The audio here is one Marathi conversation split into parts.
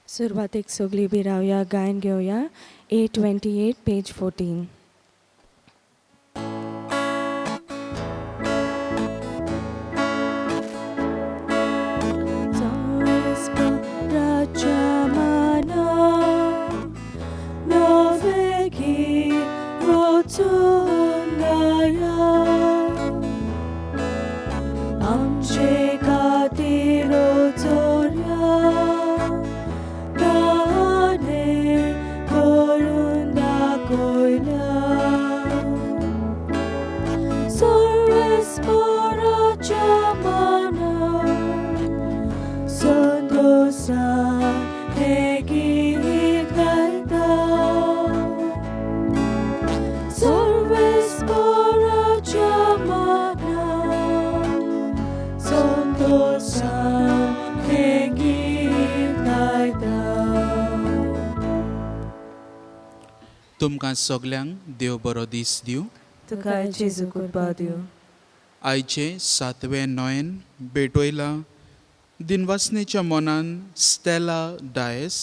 सुरवातीक सगळी बी रावया गायन घेवया 828 पेज 14. आमचे खातीर चोऱ्या ताणे करून दाखयल्या सर्वेस्पराच्या मनात संतोषान हे गीत गायता सर्वेस्पराच्या मनात संतोषान हे गीत गायता. तुमकां सगल्यांक देव बरो दीस दिवं. तुका जेजू कृपा दिवं. आयचे 7वें नोयन भेटोयला दिनवासनेच्या मनान स्टेला डायस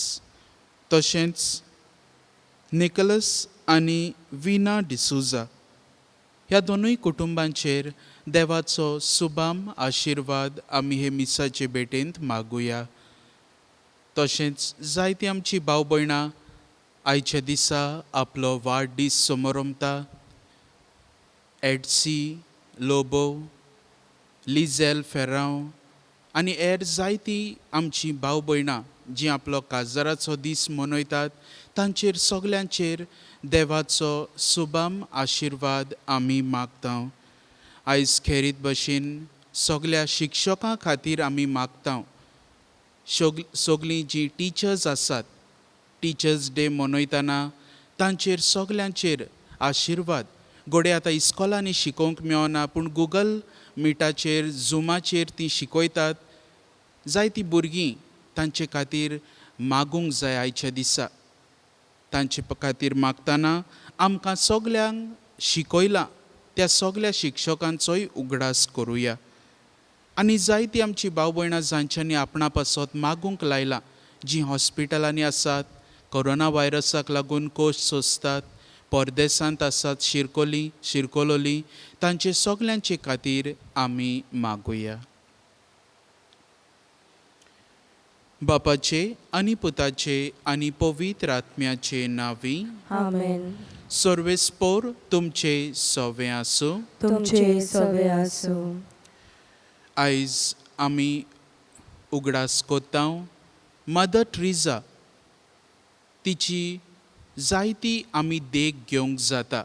तशेंच निकोलस आनी विना डिसुजा ह्या दोनूय कुटुंबांचेर देवाचो सुबाम आशिर्वाद आमी हे मिसाचे भेटेंत मागुया. तशेंच जायतीं आमची भाव भयणां आयच्या दिसा आपलो वाडदीस समोरमता. एडसी लोबो, लिझेल फेरांव आनी हेर जायतीं आमची भाव भयणां जीं आपलो काजाराचो दीस मनयतात तांचेर सगल्यांचेर देवाचो सुबाम आशिर्वाद आमी मागता. आयज खेरीत भशेन सगल्या शिक्षकां खातीर आमी मागता. सगलीं जीं टिचर्स आसात टिचर्स डे मनयतना तांचेर सगल्यांचेर आशिर्वाद. घोडे आतां इस्कॉलांनी शिकोवंक मेळना पूण गुगल मिटाचेर झुमाचेर तीं शिकयतात. जायतीं भुरगीं तांचे खातीर मागूंक जाय आयच्या दिसा. तांचे खातीर मागतना आमकां सगल्यांक शिकयलां त्या सगल्या शिक्षकांचोय उगडास करुया. आनी जायतीं आमची भाव भयणां जांच्यांनी आपणा पासत मागूंक लायलां, जीं हॉस्पिटलांनी आसात, कोरोना व्हायरसाक लागून कोश सोंसतात, परदेसांत आसात, शिरकोलोली तांचे सगल्यांचे खातीर आमी मागुया. बापाचे आनी पुताचे आनी पवित्र आत्म्याचे नांवी आमेन. सर्वेस्पोर तुमचे सवे आसूं. तुमचे सवे आसूं. आयज आमी उगडास कोत्ता मदर ट्रिजा तिची जायती आमी देख घेवंक जाता.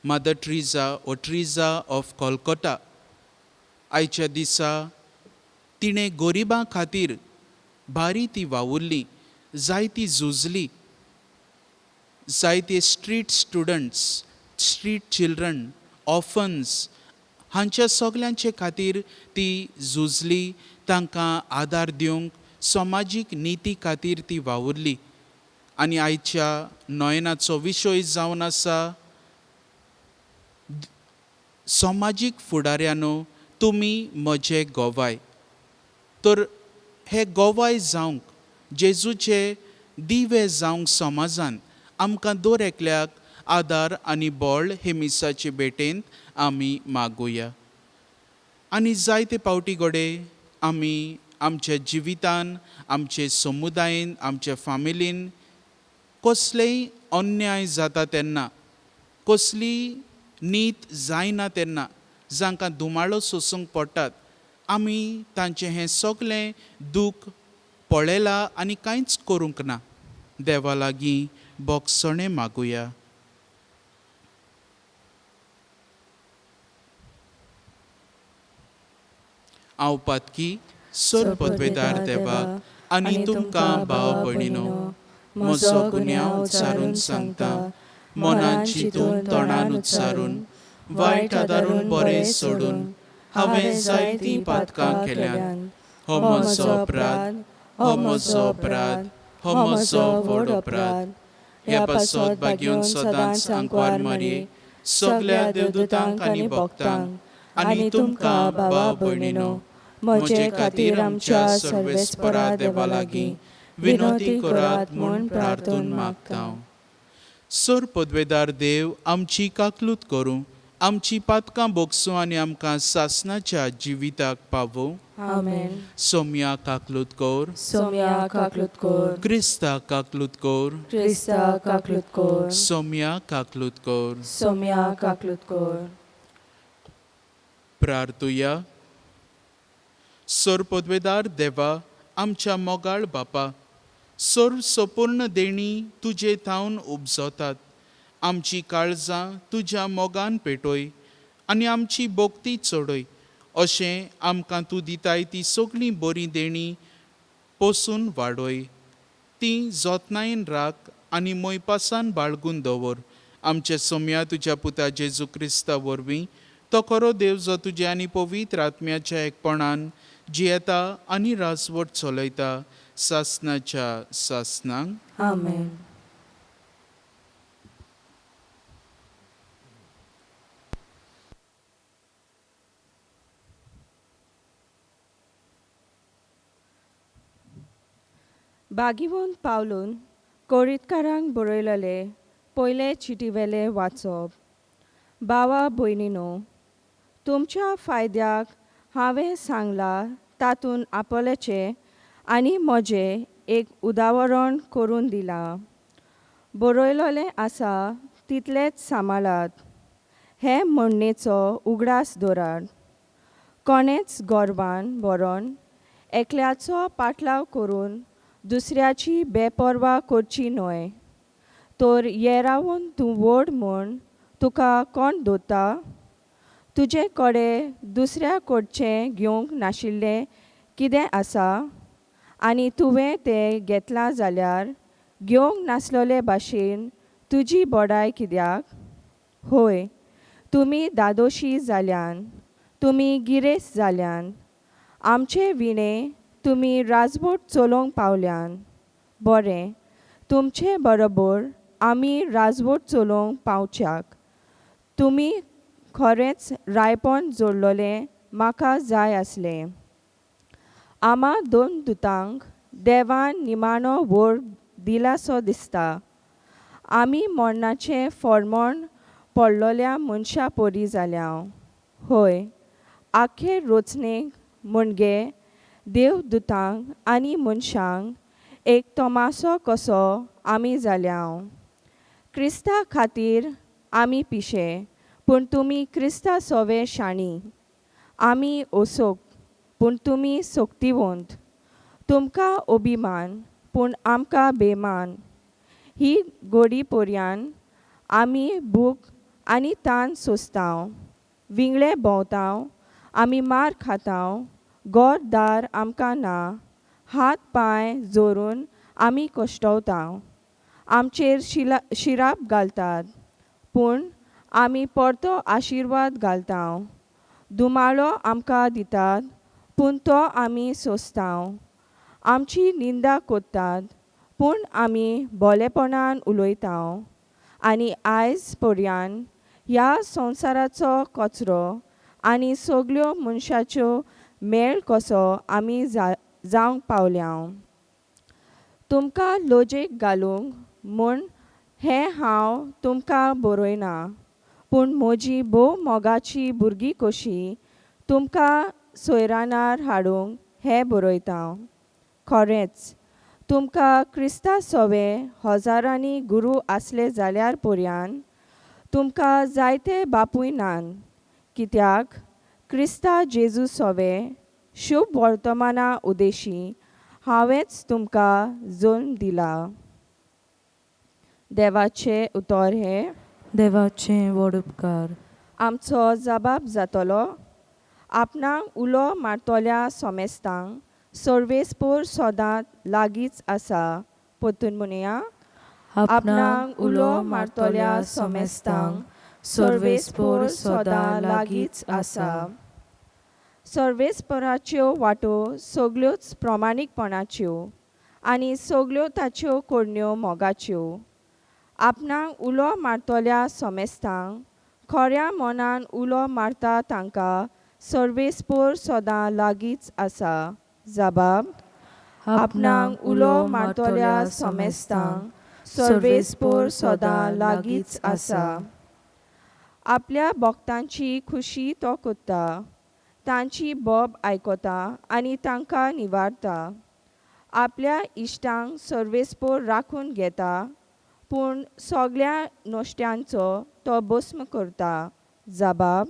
मदर ट्रिजा ओ ट्रिजा ऑफ कोलकाता आयच्या दिसा तिणें गरिबां खातीर भारी ती वावुरली, जायती झुजली. जायते street students, street children, offence हांच्या सगल्यांचे खातीर ती झुजली. तांकां आदार दिवंक समाजीक निती खातीर ती वावुरली. आनी आयच्या नोयनाचो विशय जावन आसा समाजीक फुडाऱ्यानो तुमी म्हजे गोवाय. तर हे गोवाय जावंक जेजूचे दिवे जावंक समाजान आमकां दर एकल्याक आदार आनी बळ हे मिसाचे भेटेंत आमी मागुया. आनी जायते पावटी घोडे आमी आमच्या जिवितान, आमचे समुदायेन, आमच्या फामिलीन कसलेय अन्याय जाता तेन्ना, कसली नीत जायना तेन्ना, जांकां धुमाळो सोसूंक पडटात, आमी तांचें हें सगलें दूख पळयलां आनी कांयच करूंक ना. देवा लागीं बोगसणें मागुया. हांव पातकी सर पदवेदार देवाक आनी तुमकां भाव भयणीनो म्हजो गुन्यांव उच्चारून सांगता. मनान चिंतून तोंडान उच्चारून वायट आदारून बरें सोडून हांवें जायतीं पातकां केल्यात. हो म्हजो अपराध, हो म्हजो अपराध, हो म्हजो व्हड अपराध. ह्या पासत बागेवन सदांच सांकवार मारये सगल्या देवदूतांक आनी भक्तांक आनी तुमकां भावा भयणीनो म्हजे खातीर आमच्या सर्वेस्परा देवा लागीं विनोती करात म्हूण प्रार्थून मागता. सोर पदवेदार देव, आमची काकलूत करूं, आमची पातकां बोगसूं आनी आमकां सासणाच्या जिविताक पावो. आमेन. सोम्या काकलूत कोर, सोम्या काकलूत कोर. क्रिस्ता काकलूत कोर, क्रिस्ता काकलूत कोर. सोम्या काकलूत कोर. सोम्या काकलूत कोर. प्रार्थुया. सोर पदवेदार देवा, आमच्या मोगाळ बापा, सोर संपूर्ण देणी तुजे थावन उपजतात. आमची काळजां तुज्या मोगान पेटोय आनी आमची बोगती चडय. अशें आमकां तूं दिताय ती सगळीं बरीं देणी पोसून वाडोय. ती जोतनायेन राख आनी मोयपासान बाळगून दवर. आमचे सोम्या तुज्या पुता जेजू क्रिस्ता वरवीं तो खरो देव जो तुजे आनी पवित्र आत्म्याच्या एकपणान जियेता आनी राजवट चलयता सासणाच्या सासणांक. आमेन. बागीवंत पावलून कोरीतकारांक बरयलेले पयले चिटीवेले वाचप. भावा भयणीनो, तुमच्या फायद्याक हांवें सांगलां तातूंत आपोलेचें आनी म्हजें एक उदाहरण करून दिलां. बरयलेलें आसा तितलेंच सांबाळात. हे म्हणणेचो उगडास दवरात. कोणेच गोरवान व्हरोन एकल्याचो पाटलाव करून दुसऱ्याची बेपर्वा करची न्हय. तर येरावून तूं व्हड म्हूण तुका कोण दोता? तुजे कडेन दुसऱ्या कडचें घेवंक नाशिल्लें कितें आसा आनी तुवें तें घेतलां जाल्यार घेवंक नासलोले भाशेन तुजी बोडाय कित्याक? होय, तुमी दादोशी जाल्यान, तुमी गिरेस्त जाल्यान, आमचे विणे तुमी राजवट चलोवंक पावल्यान. बरें, तुमचे बरोबर आमी राजवट चलोवंक पावच्याक. तुमी खरेंच रायपण जोडलोलें म्हाका जाय आसलें. आम्हा दोन दुतांक देवान निमाणो व्हड दिलासो दिसता. आमी मरणाचें फर्मोण पडलोल्या मनशा परी जाल्यां. होय, आख्खे रचनेक म्हणजे देवदुतांक आनी मनशांक एक तोमासो कसो आमी जाल्यां. क्रिस्ता खातीर आमी पिशे, पूण तुमी क्रिस्ता सोवे शाणी. आमी ओसोक, पूण तुमी सोक्तिवंत. तुमकां अभिमान, पूण आमकां बेमान. ही घोडी पर्यान आमी भूक आनी तान सोंसतांव, विंगळे भोंवतांव, आमी मार खातांव, घर दार आमकां ना, हात पांय जोरून आमी कश्टवतांव. आमचेर शिराप घालतात, पूण आमी परतो आशिर्वाद घालतांव. दुमाळो आमकां दितात, पूण तो आमी सोंसतांव. आमची निंदा कोत्तात, पूण आमी भोलेपणान उलयतांव. आनी आयज पर्यान ह्या संवसाराचो कचरो आनी सगल्यो मनशाच्यो मेळ कसो आमी जावंक पावल्यां. तुमकां लोजेक घालूंक म्हूण हें हांव तुमकां बरयना, पूण म्हजी भोव मोगाची भुरगीं कशीं तुमकां सोयरानार हाडूंक हें बरयतां. खरेंच, तुमकां क्रिस्ता सोवे हजारांनी गुरू आसले जाल्यार पर्यान तुमकां जायते बापूय नान. कित्याक क्रिस्ता जेजू सोवे शुभ वर्तमाना उदेशी हांवेंच तुमकां जल्म दिला. देवाचें उतर हें. देवाचें व्हड उपकार. आमचो जबाब जातलो. आपणाक उलो मारतल्या सोमेस्तांक सर्वेस्पोर सोदांत लागींच आसा. परतून म्हणया. आपणाक उलो मारतल्या सोमेस्तांक सर्वेस्पोर सोदां लागींच आसा. सर्वेस्पराच्यो वाटो सगल्योच प्रमाणीकपणाच्यो आनी सगल्यो ताच्यो कोडण्यो मोगाच्यो. आपणाक उलो मारतल्या सोमेस्तांक खऱ्या मनान उलो मारता तांकां सर्वेस्पोर सोदां लागींच आसा. जबाब. आपणांक उलो मारतल्या सोमेस्तांक सर्वेस्पोर सदां लागींच आसा. आपल्या भक्तांची खुशी तो कोत्ता, तांची बोब आयकोता आनी तांकां निवारता. आपल्या इश्टांक सर्वेस्पोर राखून घेता, पूण सगळ्या नोश्ट्यांचो तो भस्म करता. जबाब: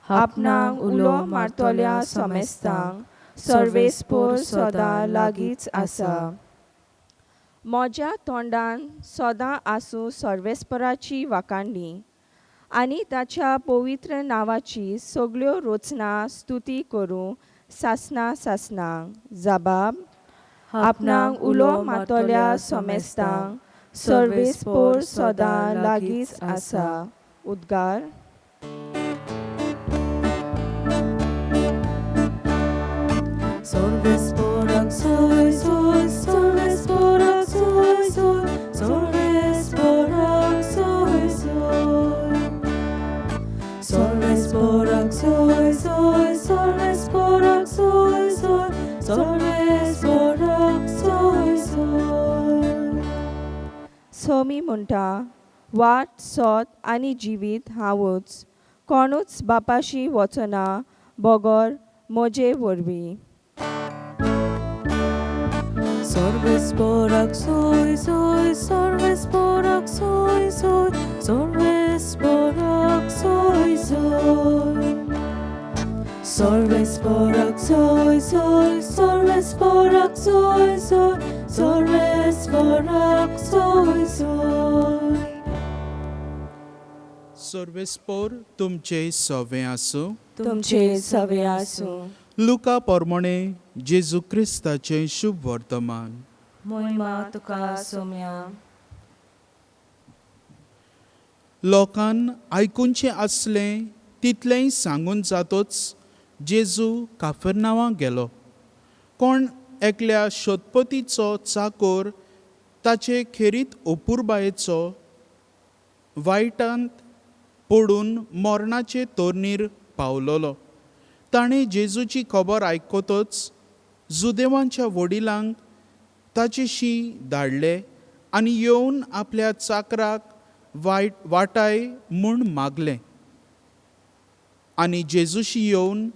आपणांक उलो मारतल्या सोमेस्तांक सर्वेस्पोर सदां लागींच आसा. म्हज्या तोंडान सदां आसूं सर्वेस्पराची वाखाणणी आनी ताच्या पवित्र नांवाची सगळ्यो रचना स्तुती करूं सासना सासनांक. जबाब: आपणांक उलो मारतल्या सोमेस्तांक सर्वेस्पोर सदां लागींच आसा. उद्गार. Sorvesporak soy soy, sorvesporak soy soy, sorvesporak soy soy. Sorvesporak soy soy, sorvesporak soy soy, sorvesporak soy soy. Somi म्हणटा, वाट सोत आनी जिवीत हांवूच, कोणूच बापाशी वचना बोगोर म्हजे वरवीं. Sorvesporak soy soy, sorvesporak soy soy, sorvesporak soy soy. Sorvesporak soy soy, sorvesporak soy soy, sorvesporak soy soy. सर्वेस्पोर तुमचे सवे आसूं. तुमचे सवे आसूं. लुका पोरमोणे जेजू क्रिस्ताचें शुभ वर्तमान. महिमा तुका सोम्या. लोकांन आयकुनचें आसलें तितलेंय सांगून जातोच जेजू काफरनावां गेलो. कोण एकल्या शोधपतीचो चाकोर ताचे खेरीत अपुरबायेचो वायटांत पडून मरणाचे तोरणीर पावलोलो. ताणें जेजूची खबर आयकतच जुदेवांच्या वडिलांक ताचेशी धाडले आनी येवन आपल्या चाकराक वाटाय म्हूण मागलें. आनी जेजूशी येवन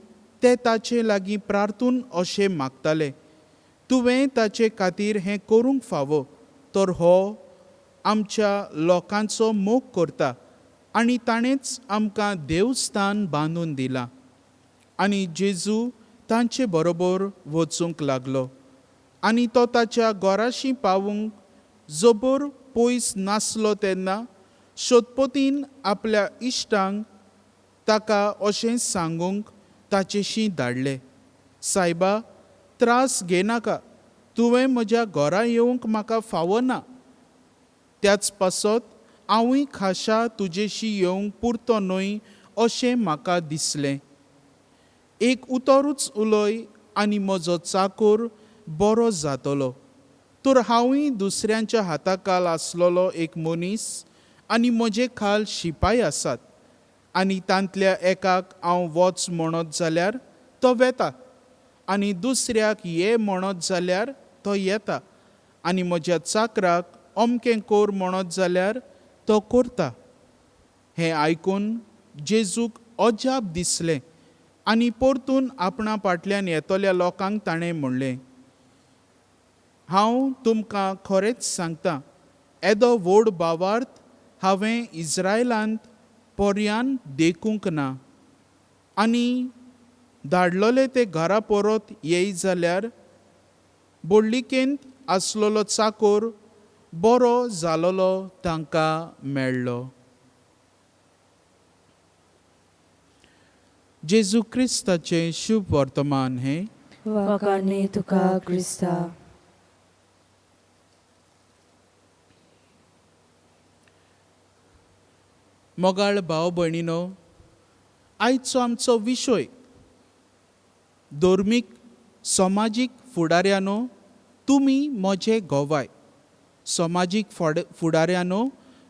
ते ताचे लागीं प्रार्थून अशें मागताले, तुवें ताचे खातीर हें करूंक फावो तर हो आमच्या लोकांचो मोग करता आनी ताणेंच आमकां देवस्थान बांदून दिलां. आनी जेजू तांचे बरोबर वचूंक लागलो. आनी तो ताच्या घोराशी पावूंक जबर पयस नासलो तेन्ना शोधपतीन आपल्या इश्टांक ताका अशें सांगूंक ताचेशी धाडलें, सायबा, त्रास घेनाका, तुवें म्हज्या घरा येवंक म्हाका फावो ना. त्याच पासत हांवूय खाशा तुजेशी येवंक पुरतो न्हय अशें म्हाका दिसलें. एक उतोरूच उलय आनी म्हजो चाकर बरो जातलो. तर हांवूय दुसऱ्यांच्या हाताखाल आसलोलो एक मनीस आनी म्हजे खाल शिपाय आसात. आनी तांतल्या एकाक हांव वच म्हणत जाल्यार तो वेता, आनी दुसऱ्याक ये म्हणत जाल्यार तो येता, आनी म्हज्या चाकराक अमकें कर म्हणत जाल्यार तो करता. हें आयकून जेजूक अजाप दिसलें आनी परतून आपणा फाटल्यान येतल्या लोकांक ताणें म्हणलें, हांव तुमकां खरेंच सांगतां, येदो व्हड भावार्थ हांवें इस्रायलांत पर्यान देखूंक ना. आनी धाडलोले ते घरा परत येय जाल्यार बोडलिकेंत आसलोलो चाकर बरो जालोलो तांकां मेळ्ळो. जेजू क्रिस्ताचें शुभ वर्तमान हें. वखाणी तुका क्रिस्ता. मोगाळ भाव भयणीनो, आयचो आमचो विशय धर्मीक समाजीक फुडाऱ्यानो तुमी म्हजे गोवाय. समाजीक फुडाऱ्यानो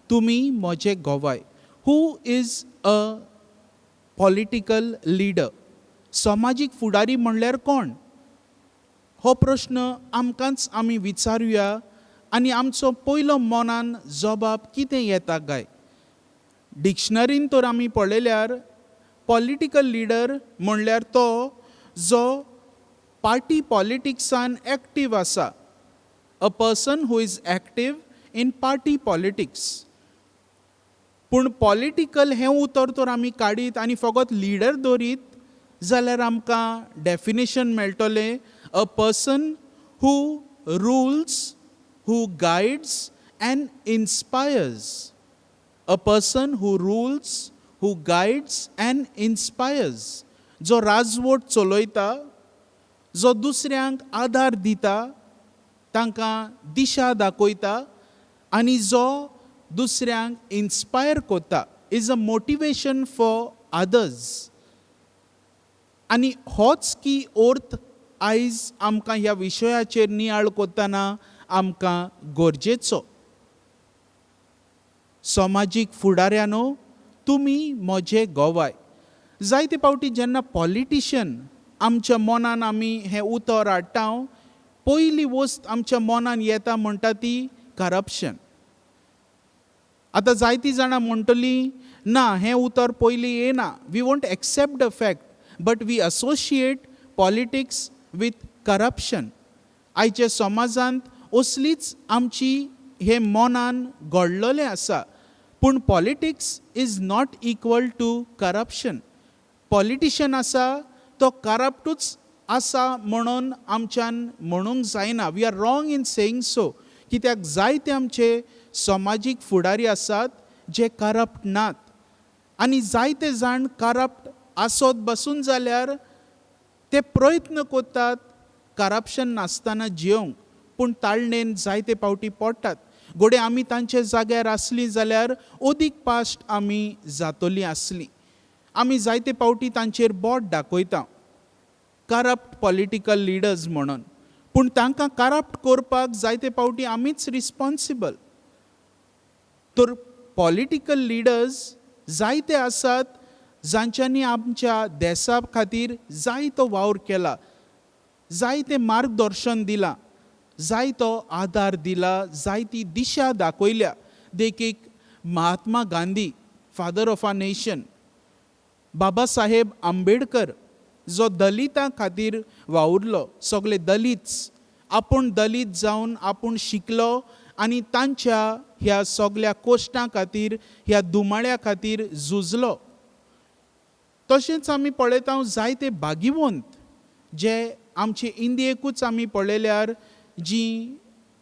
तुमी म्हजे गोवाय. Who is a political leader? समाजीक फुडारी म्हणल्यार कोण? हो प्रश्न आमकांच आमी विचारुया आनी आमचो पयलो मनान जबाब कितें येता काय. डिक्शनरीन तर आमी पळयल्यार पॉलिटिकल लिडर म्हणल्यार तो जो पार्टी पॉलिटिक्सान एक्टीव आसा, a person who is active in party politics. पूण पॉलिटिकल हें उतर तर आमी काडीत आनी फकत लिडर दवरीत जाल्यार आमकां डेफिनेशन मेळटलें, a person who rules, who guides and inspires. A person who rules, who guides and inspires. जो राजवट चलयता, जो दुसऱ्यांक आदार दिता, तांकां दिशा दाखयता आनी जो दुसऱ्यांक इन्स्पायर करता, is a motivation for others. आनी होच की अर्थ आयज आमकां ह्या विशयाचेर नियाळ करतना आमकां गरजेचो. समाजीक फुडाऱ्यानो, तुमी म्हजे गोवाय. जायते फावटी जेन्ना पॉलिटिशियन आमच्या मनान आमी हें उतर हाडटा, पयली वस्त आमच्या मनान येता म्हणटा ती करप्शन. आतां जायतीं जाणां म्हणटलीं ना हें उतर पयलीं येना, we won't accept the fact, but we associate politics with corruption. आयच्या समाजांत असलीच आमची हे मनान घडलेलें आसा. पूण politics is not equal to corruption. Politician आसा तो करप्टूच आसा म्हणून आमच्यान म्हणूंक जायना. We are wrong in saying so. कित्याक जायते आमचे समाजीक फुडारी आसात जे करप्ट नात. आनी जायते जाण करप्ट आसत बसून जाल्यार ते प्रयत्न करतात करप्शन नासतना जियोंक, पूण ताळणेन जायते फावटी पडटात. घोडे आमी तांचे जाग्यार आसलीं जाल्यार ओदीक पास्ट आमी जातलीं आसलीं. आमी जायते फावटी तांचेर बोट दाखयता करप्ट पॉलिटिकल लिडर्स म्हणून, पूण तांकां करप्ट करपाक जायते फावटी आमीच रिस्पॉन्सिबल. तर पॉलिटिकल लिडर्स जायते आसात जांच्यांनी आमच्या देशा खातीर जायतो वावर केला, जायतें मार्गदर्शन दिलां, जायतो आदार दिला, जायती दिशा दाखयल्या. देखीक Mahatma Gandhi, father of a nation, Baba Saheb Ambedkar, जो दलितां खातीर वावुरलो, सगळे दलित्स, आपूण दलीत जावन आपूण शिकलो आनी तांच्या ह्या सगळ्या कोश्टां खातीर, ह्या दुमाळ्या खातीर झुजलो. तशेंच आमी पळयता जायते भागिवंत जे आमचे इंडियेकूच आमी पळयल्यार जी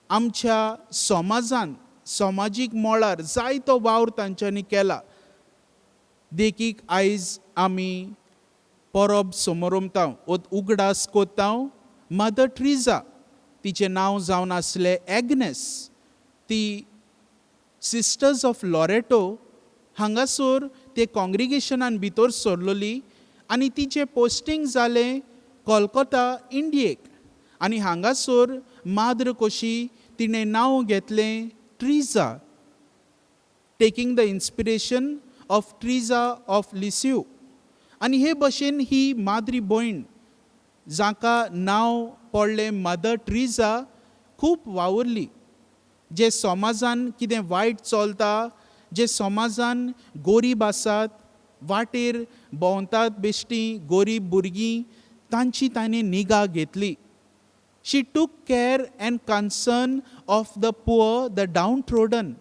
आमच्या समाजान, समाजीक मळार जायतो वावर तांच्यांनी केला. देखीक आयज आमी परब समोरमता, उगडास कोत्ता मदर ट्रिजा. तिचें नांव जावन आसलें एग्नेस. ती सिस्टर्स ऑफ लॉरेटो हांगासर ते कॉंग्रिगेशनान भितर सरलोली आनी तिचें पोस्टींग जालें कोलकाता इंडियेक. आनी हांगासर माद्र कशी तिणें नांव घेतलें Teresa, taking the inspiration of Teresa of Lisieux. आनी हे भशेन ही माद्री भयण जाका नांव पडलें मदर ट्रिजा खूब वावुरली. जे समाजान कितें वायट चलता, जे समाजान गरीब आसात, वाटेर भोंवतात बेश्टी गरीब भुरगीं, तांची ताणें निगा घेतली. शी टूक care and concern of the poor, the down trodden,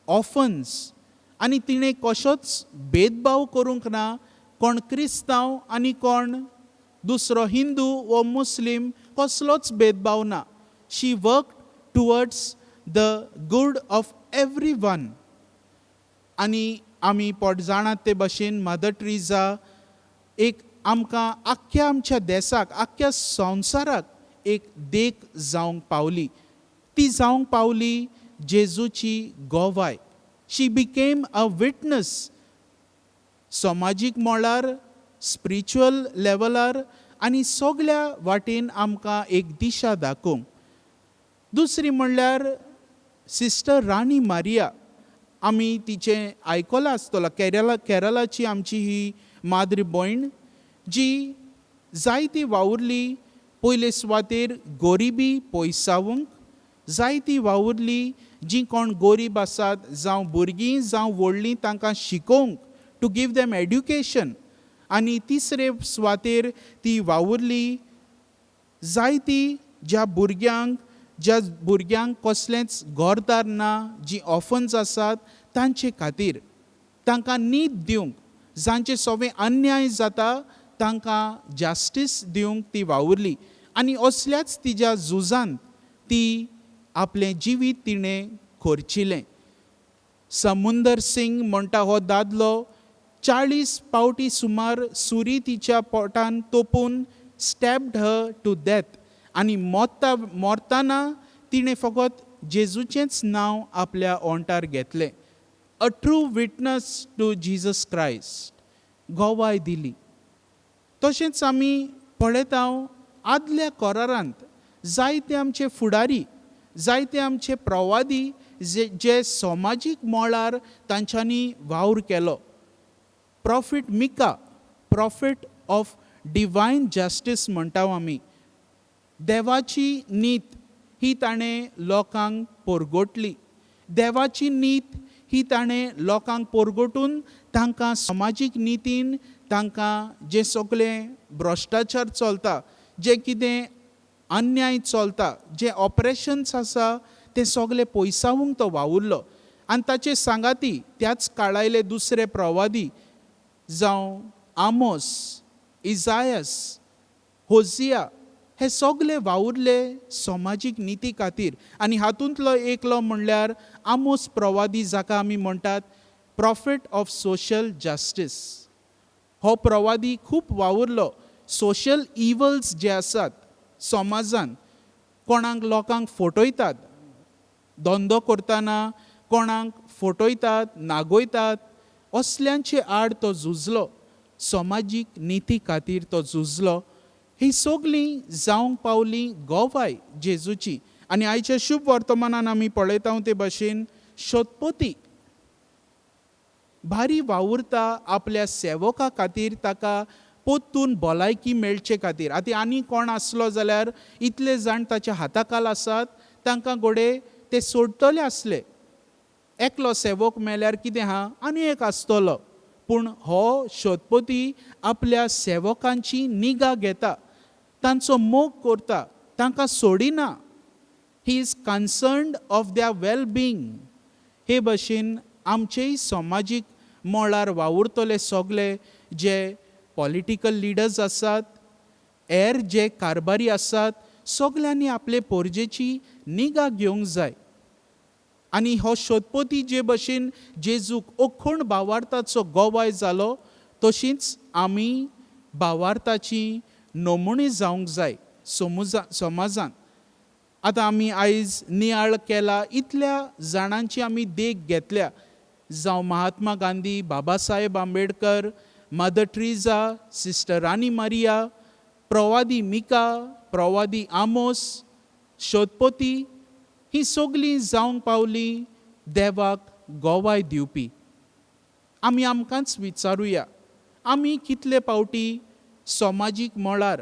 offence. आनी तिणें कशोच भेदभाव करूंक ना, कोण क्रिस्तांव आनी कोण दुसरो हिंदू वा मुस्लीम, कसलोच भेदभाव ना. She work towards the good of every one. आनी आमी पोट जाणात ते भशेन मदर ट्रिजा एक आमकां आख्ख्या आमच्या देशाक, आख्ख्या संवसाराक एक देख जावंक पावली. ती जावंक पावली जेजूची गोवाय. शी बिकेम अ विटनस समाजीक मळार, स्पिरिच्युअल लेवलार आनी सगळ्या वाटेन आमकां एक दिशा दाखोवंक. दुसरी म्हणल्यार सिस्टर राणी मारिया. आमी तिचें आयकलां आसतलां, केरलाची आमची ही माद्री भयण जी जायती वावुरली पयले सुवातेर गोरिबी पयसावंक जायतीं वावुरलीं जीं कोण गोरीब आसात, जावं भुरगीं जावं व्हडलीं, तांकां शिकोवंक, टू गीव देम एड्युकेशन. आनी तिसरे सुवातेर ती वावुरलीं जायतीं ज्या भुरग्यांक कसलेंच घरदार ना, जीं ऑफन्स आसात, तांचे खातीर तांकां न्हीद दिवंक, जांचे सगळें अन्याय जाता तांकां जस्टीस दिवंक ती वावुरली. आनी असल्याच तिच्या झुजांत ती आपलें जिवीत तिणें खर्चिलें. समुंदर सिंग म्हणटा हो दादलो 40 पावटी सुमार सुरी तिच्या पोटान तोपून स्टॅब्ड हर टू डेथ. आनी मरतना तिणें फकत जेजूचेंच नांव आपल्या ओंठार घेतलें. A true witness to Jesus Christ, गोवाय दिली. तशेंच आमी पळयता आदल्या कोरारांत जायते आमचे फुडारी, जायते आमचे प्रवादी जे समाजीक मळार तांच्यांनी वावर केलो. प्रॉफीट मिका, प्रॉफीट ऑफ डिवायन जस्टीस म्हणटा आमी. देवाची नीत ही ताणें लोकांक पोरगोटली. देवाची नीत ही ताणें लोकांक पोरगोटून तांकां समाजीक नितीन तांकां जें सगळें भ्रश्टाचार चलता, जें कितें अन्याय चलता, जे ऑपरेशन्स आसा, ते सगळे पयसावंक तो वावुरलो. आनी ताचे सांगाती त्याच काळायले दुसरे प्रवादी जावं आमोस, इजायास, होजिया, हे सगळे वावुरले समाजीक निती खातीर. आनी हातूंतलो एकलो म्हणल्यार आमोस प्रवादी, जाका आमी म्हणटात प्रॉफीट ऑफ सोशल जस्टीस. हो प्रवादी खूब वावुरलो सोशल इवल्स जे आसात समाजान. कोणाक लोकांक फटयतात धंदो करतना, कोणाक फटयतात, नागयतात, असल्यांचे आड तो झुजलो. समाजीक निती खातीर तो झुजलो. ही सगळीं जावंक पावलीं गोवाय जेजूची. आनी आयच्या शुभ वर्तमानान आमी पळयता ते भाशेन शोधपोती भारी वावुरता आपल्या सेवका खातीर, ताका पोत्तून भलायकी मेळचे खातीर. आतां आनी कोण आसलो जाल्यार इतले जाण ताच्या हाताखाल आसात, तांकां घोडे ते सोडटले आसले. एकलो सेवक मेल्यार कितें आहा, आनी एक आसतलो. पूण हो शोधपोती आपल्या सेवकांची निगा घेता, तांचो मोग करता, तांकां सोडिना. He is concerned of their well being. हे भाशेन आमचेय समाजीक मळार वावुरतले सगळे जे पॉलिटिकल लिडर्स आसात, हेर जे कारबारी आसात, सगळ्यांनी आपले पोरजेची निगा घेवंक जाय. आनी हो शोधपोती जे भाशेन जेजूक अखंड भावार्थाचो गोवाय जालो, तशींच आमी भावार्थाची नमूणे जावंक जाय समाजान. आतां आमी आयज नियाळ केला, इतल्या जाणांची आमी देख घेतल्या, जावं महात्मा गांधी, बाबासाहेब आंबेडकर, मदर ट्रिजा, सिस्टर रानी मारिया, प्रवादी मिका, प्रवादी आमोस, शोधपोती, ही सगळीं जावंक पावलीं देवाक गोवाय दिवपी. आमी आमकांच विचारुया, आमी कितले पावटी समाजीक मळार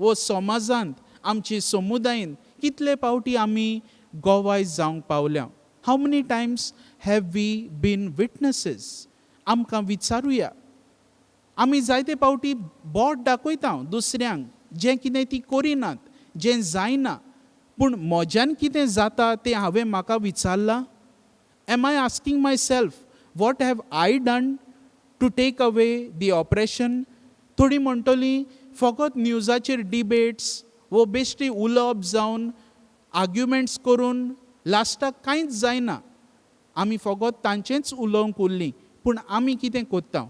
वो समाजांत, आमचे समुदायान कितले पावटी आमी गोवाय जावंक पावल्या. How many times have we been witnesses. आमकां विचारुया. आमी जायते पावटी बोट दाखयता दुसऱ्यांक, जें कितें ती करिनात, जें जायना. पूण म्हज्यान कितें जाता तें हांवें म्हाका विचारलां? Am I asking myself, what have I done to take away the operation? थोडीं म्हणटलीं फकत न्यूजाचेर डिबेट्स वो बेश्टी उलोवप जावन आर्ग्युमेंट्स करून लास्टाक कांयच जायना. आमी फकत तांचेंच उलोवंक उरलीं. पूण आमी कितें कोत्ता?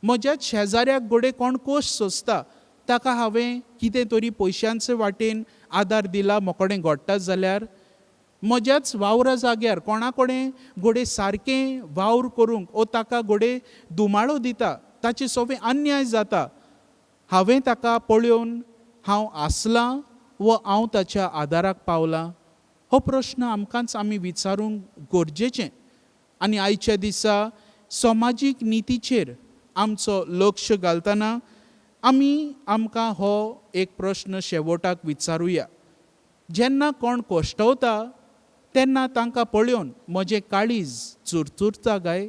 म्हज्याच शेजाऱ्याक घोडे कोण कोश सोंसता, ताका हांवें कितें तरी पयशांचे वाटेन आदार दिला मोकडें घोडटा जाल्यार, म्हज्याच वावरा जाग्यार कोणा कडेन घोडे सारकें वावर करूंक ओ ताका घोडे दुमाळो दिता, ताचे सगळें अन्याय जाता, हांवें ताका पळोवन हांव आसलां व हांव ताच्या आदाराक पावलां? हो प्रश्न आमकांच आमी विचारूंक गरजेचें. आनी आयच्या दिसा समाजीक नितीचेर आमचो लक्ष घालतना आमकां हो एक प्रश्न शेवटाक विचारुया. जेन्ना कोण कोश्टवता तेन्ना तांकां पळोवन म्हजें काळीज चुरचुरता काय?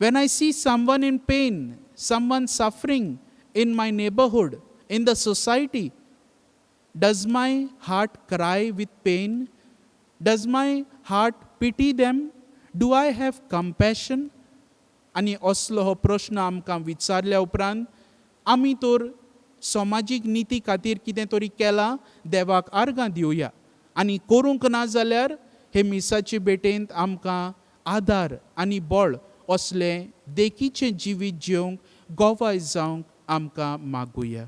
When I see someone in pain, someone suffering in my neighborhood, in the society, does my heart cry with pain? Does my heart pity them? Do I have compassion? आनी असलो हो प्रश्न आमकां विचारल्या उपरांत आमी तर समाजीक निती खातीर कितें तरी केलां देवाक आर्गां दिवया. आनी करूंक ना जाल्यार हे मिसाचे भेटेंत आमकां आदार आनी बळ असलें देखीचें जिवीत जिवंक गोवाय जावंक आमकां मागुया.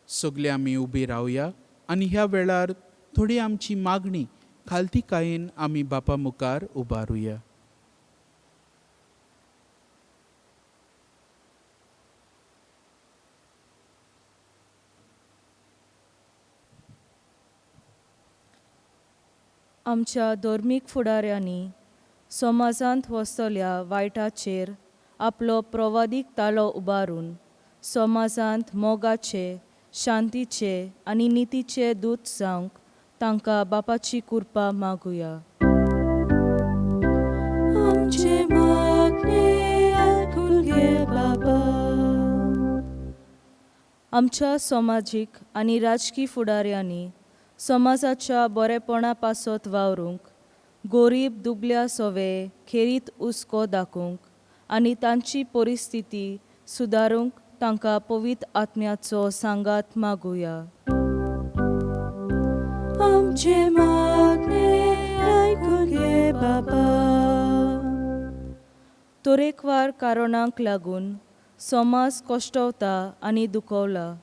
सगळे आमी उबी रावया आनी ह्या वेळार थोडी आमची मागणी खालतीकायेन आमी बापा मुखार उबारुया. आमच्या धर्मीक फुडाऱ्यांनी समाजांत वसतल्या वायटाचेर आपलो प्रवादीक ताळो उबारून समाजांत मोगाचे, शांतीचे आनी नितीचे दूत जावंक तांकां बापाची कृपा मागुया. आमचे मागणे आयकून घे बाबा. आमच्या समाजीक आनी राजकी फुडाऱ्यांनी समाजाच्या बरेपणा पासत वावरूंक, गरीब दुबल्या सोवे खेरीत हुस्को दाखोवंक आनी तांची परिस्थिती सुदारूंक तांकां पवित्र आत्म्याचो सांगात मागुया. आमचे मागणे आयकून घे बाबा. तरेकवार कारणांक लागून समाज कोश्टवता आनी दुखवला.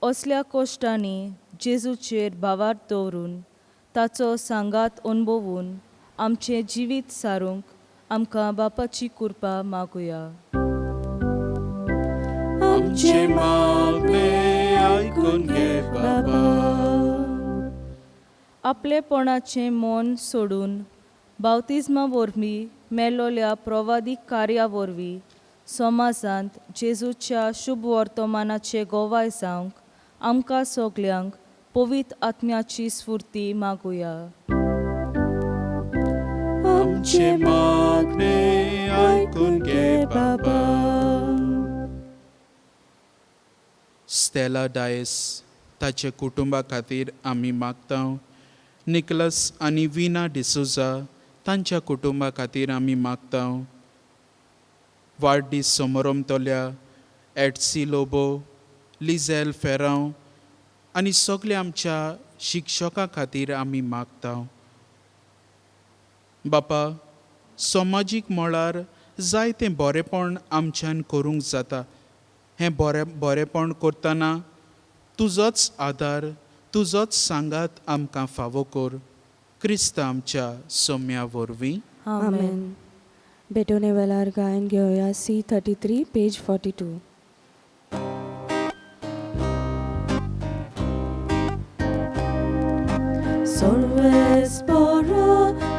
असल्या कोश्टांनी जेजूचेर भावार्थ दवरून ताचो सांगात अणभवून आमचें जिवीत सारूंक आमकां बापाची कृपा मागुया. आमचे मागणे आयकून घे बाबा. आपलेपणाचें मन सोडून बावतिजमा वरवीं मेलोल्या प्रवादीक कार्या वरवीं समाजांत जेजूच्या शुभ वर्तमानाचे गोवाय जावंक आमकां सगल्यांक पवित्र आत्म्याची स्फूर्ती मागुया. आमचे मागणे आयकून घे बाबा. स्टेला डायस ताचे कुटुंबा खातीर आमी मागता. निकलस आनी विना डिसोजा तांच्या कुटुंबा खातीर आमी मागता. वाडदीस समारंभतल्या एडसी लोबो, लिझेल फेरांव आनी सगल्या आमच्या शिक्षकां खातीर आमी मागता. बापा, समाजीक मळार जायतें बरेंपण आमच्यान करूंक जाता. हें बरेंपण करतना तुजोच आदार, तुजोच सांगात आमकां फावो कर. क्रिस्त आमच्या सोम्या वरवीं. आमेन. बेटोने वेळार गायन घेवया C33 पेज 42. सर्वेस बरो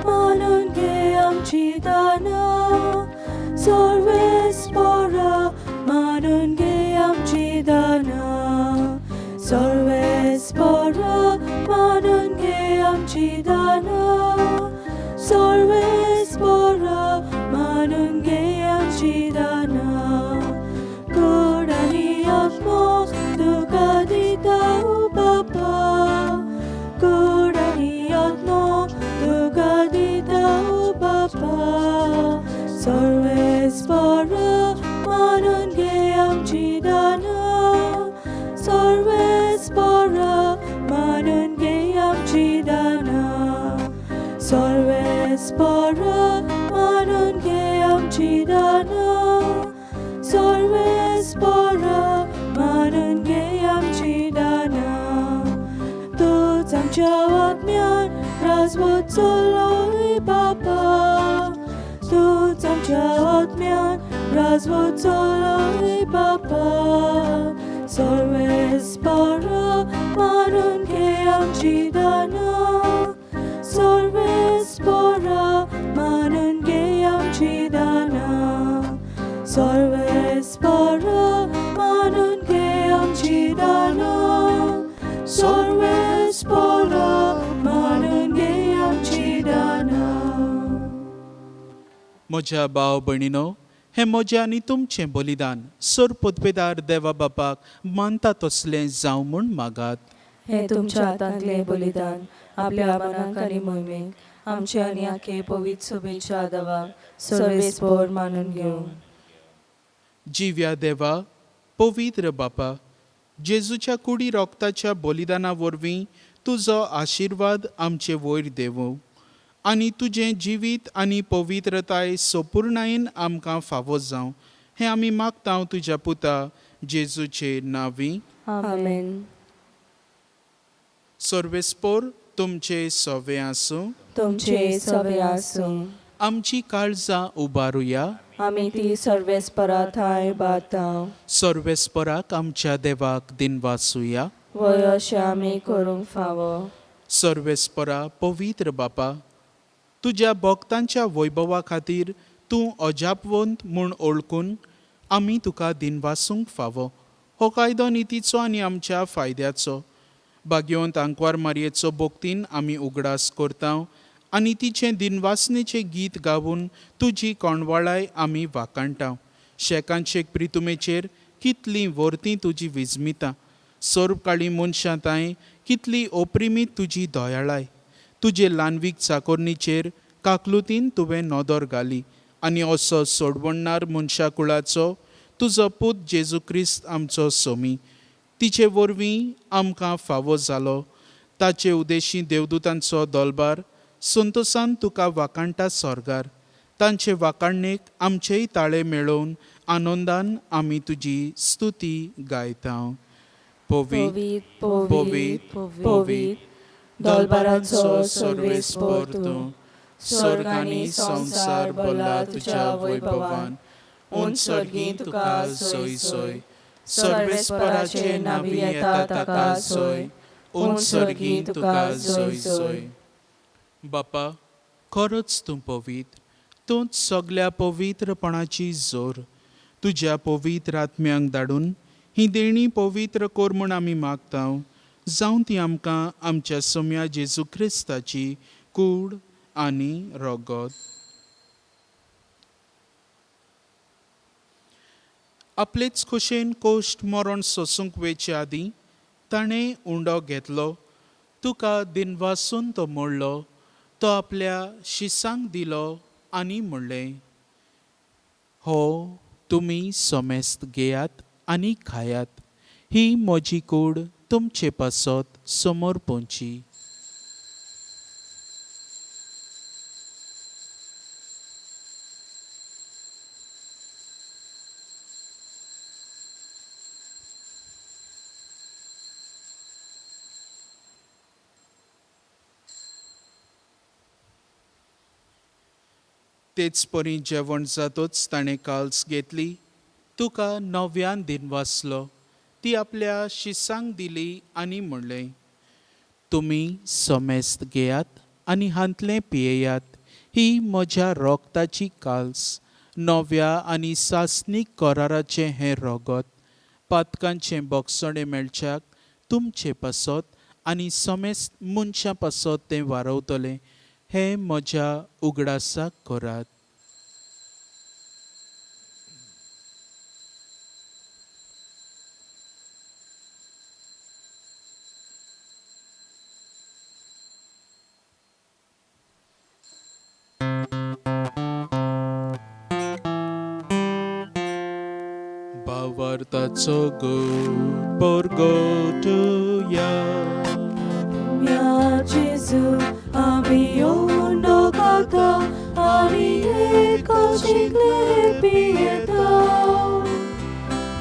मानून घे आमची दानां. सर्वेस बरो मानून घे आमची दानां. सर्वेस बरो मानून घे आमची दानां. सर्वेस बरो मानून घे आमची दानां. गोड आनी आत्मो तुका दिता बापा. गोड आनी आत्मो तुका दिता बापा. सर्वेस बरो मानून घे आमची दानां. सर्वेस बरो मानून घे आमची दानां. सर्वेस बरो मानून घे आमची दानां. सर्वेस बरो मानून घे आमची दानां. तूच आमच्या आत्म्यान राजवत चलोय बापा. तूं तुझ्या आत्म्यान राजवतलोय बापा सर्वेस्परा मानून घे आमची दाना सर्वेस्परा मानून घे आमची दाना सर्वेस्परा मानून घे आमची दाना सर्वेस्परा मानून घे आमची दाना. म्हज्या भाव भयणीनो, हें म्हजें आनी तुमचें बलिदान सोरपोतपेदार देवा बापाक मानता तसलें जावं म्हूण मागात. हे तुमच्या हातांतलें बलिदान आपल्या मनाक आनी मोहिमेक आमचे आनी आखे पवित्र सभेच्या आदाराक सर्वेस्पर मानून घेवं. जिव्या देवा, पवित्र बापा, जेजूच्या कुडी रोगताच्या बलिदाना वरवीं तुजो आशिर्वाद आमचे वयर देवो आनी तुजें जिवीत आनी पवित्रताय सोपुर्णायेन आमकां फावो जावं हें आमी मागतांव तुज्या पुता जेजूचे नांवी. आमेन. सर्वेस्पोर तुमचे सवे आसूं. तुमचे सवे आसूं. आमची काळजां उबारुया. आमी ती सर्वेस्परा थाय बातांव. सर्वेस्पराक आमच्या देवाक दिनवासुया. वय अशें आमी करूंक फावो. सर्वेस्परा पवित्र बापा, तुज्या भक्तांच्या वैभवा खातीर तूं अजापवंत म्हूण ओळखून आमी तुका दिनवासूंक फावो. हो कायदो नितीचो आनी आमच्या फायद्याचो. भाग्यवंत आंकवार मारयेचो भोक्तीन आमी उगडास करतांव आनी तिचें दिनवासनेचें गीत गावून तुजी कोणवाळाय आमी वाकाणटाव. शेकांचे प्रितुमेचेर कितलीं वर्तीं तुजी विजमिता. सोर्बकाळी मनशांताय कितली ओप्रिमीत तुजी दोयाळाय. तुजे ल्हानवीक चाकोरणीचेर काकलुतीन तुवें नदर घाली आनी असो सोडवणणार मनशा कुळाचो तुजो पूत जेजू क्रिस्त आमचो सोमी. तिचे वरवीं आमकां फावो जालो. ताचे उदेशी देवदूतांचो दोलबार संतोसान तुका वाकाणटा स्वर्गार. तांचे वाकाणणेक आमचेय ताळे मेळोवन आनंदान आमी तुजी स्तुती गायतांव. पवित पवित पवित दोलबाराचो सर्वेस्पर तूं. स्वर्ग आनी संसार भरला तुज्या वैभवान. उंच सर्गी तुका सोय सोय. सर्वेस्पराचे नावी येता ताका सोय. उंच सर्गी तुका सोय सोय. बापा, खरोच तूं पवित्र. तूंच सगल्या पवित्रपणाची जोर. तुज्या पवित्र आत्म्यांक धाडून ही देणी पवित्र कोर म्हूण आमी मागतांव. जावं ती आमकां आमच्या सोम्या जेजू क्रिस्ताची कूड आनी रोगत. आपलेच खोशेन कोश्ट मरण सोसूंक वेचे आदीं ताणें उंडो घेतलो. तुका दिनवासून तो मोडलो. तो आपल्या शिसांक दिलो आनी म्हणलें, हो तुमी सोमेस्त घेयात आनी खायात. ही म्हजी कूड तुमचे पासत समोर पोंची. तेच परी जेवण जातोच ताणें काल्स घेतली. तुका नव्यान दिनवासलो. ती आपल्या शिसांक दिली आनी म्हणलें, तुमी सोमेस्त घेयात आनी हांतलें पियेयात. ही म्हज्या रोगताची काल्स. नव्या आनी सासनीक कराराचें हें रोगत. पातकांचें बोगसणें मेळच्याक तुमचे पासत आनी सोमेस्त मनशां पासत तें वारवतलें. हें म्हज्या उगडासाक करात. भावार्थाचो गोड परगटुया. या जेजू आमी येवन दोगाता आनी एका जिखले पियेता.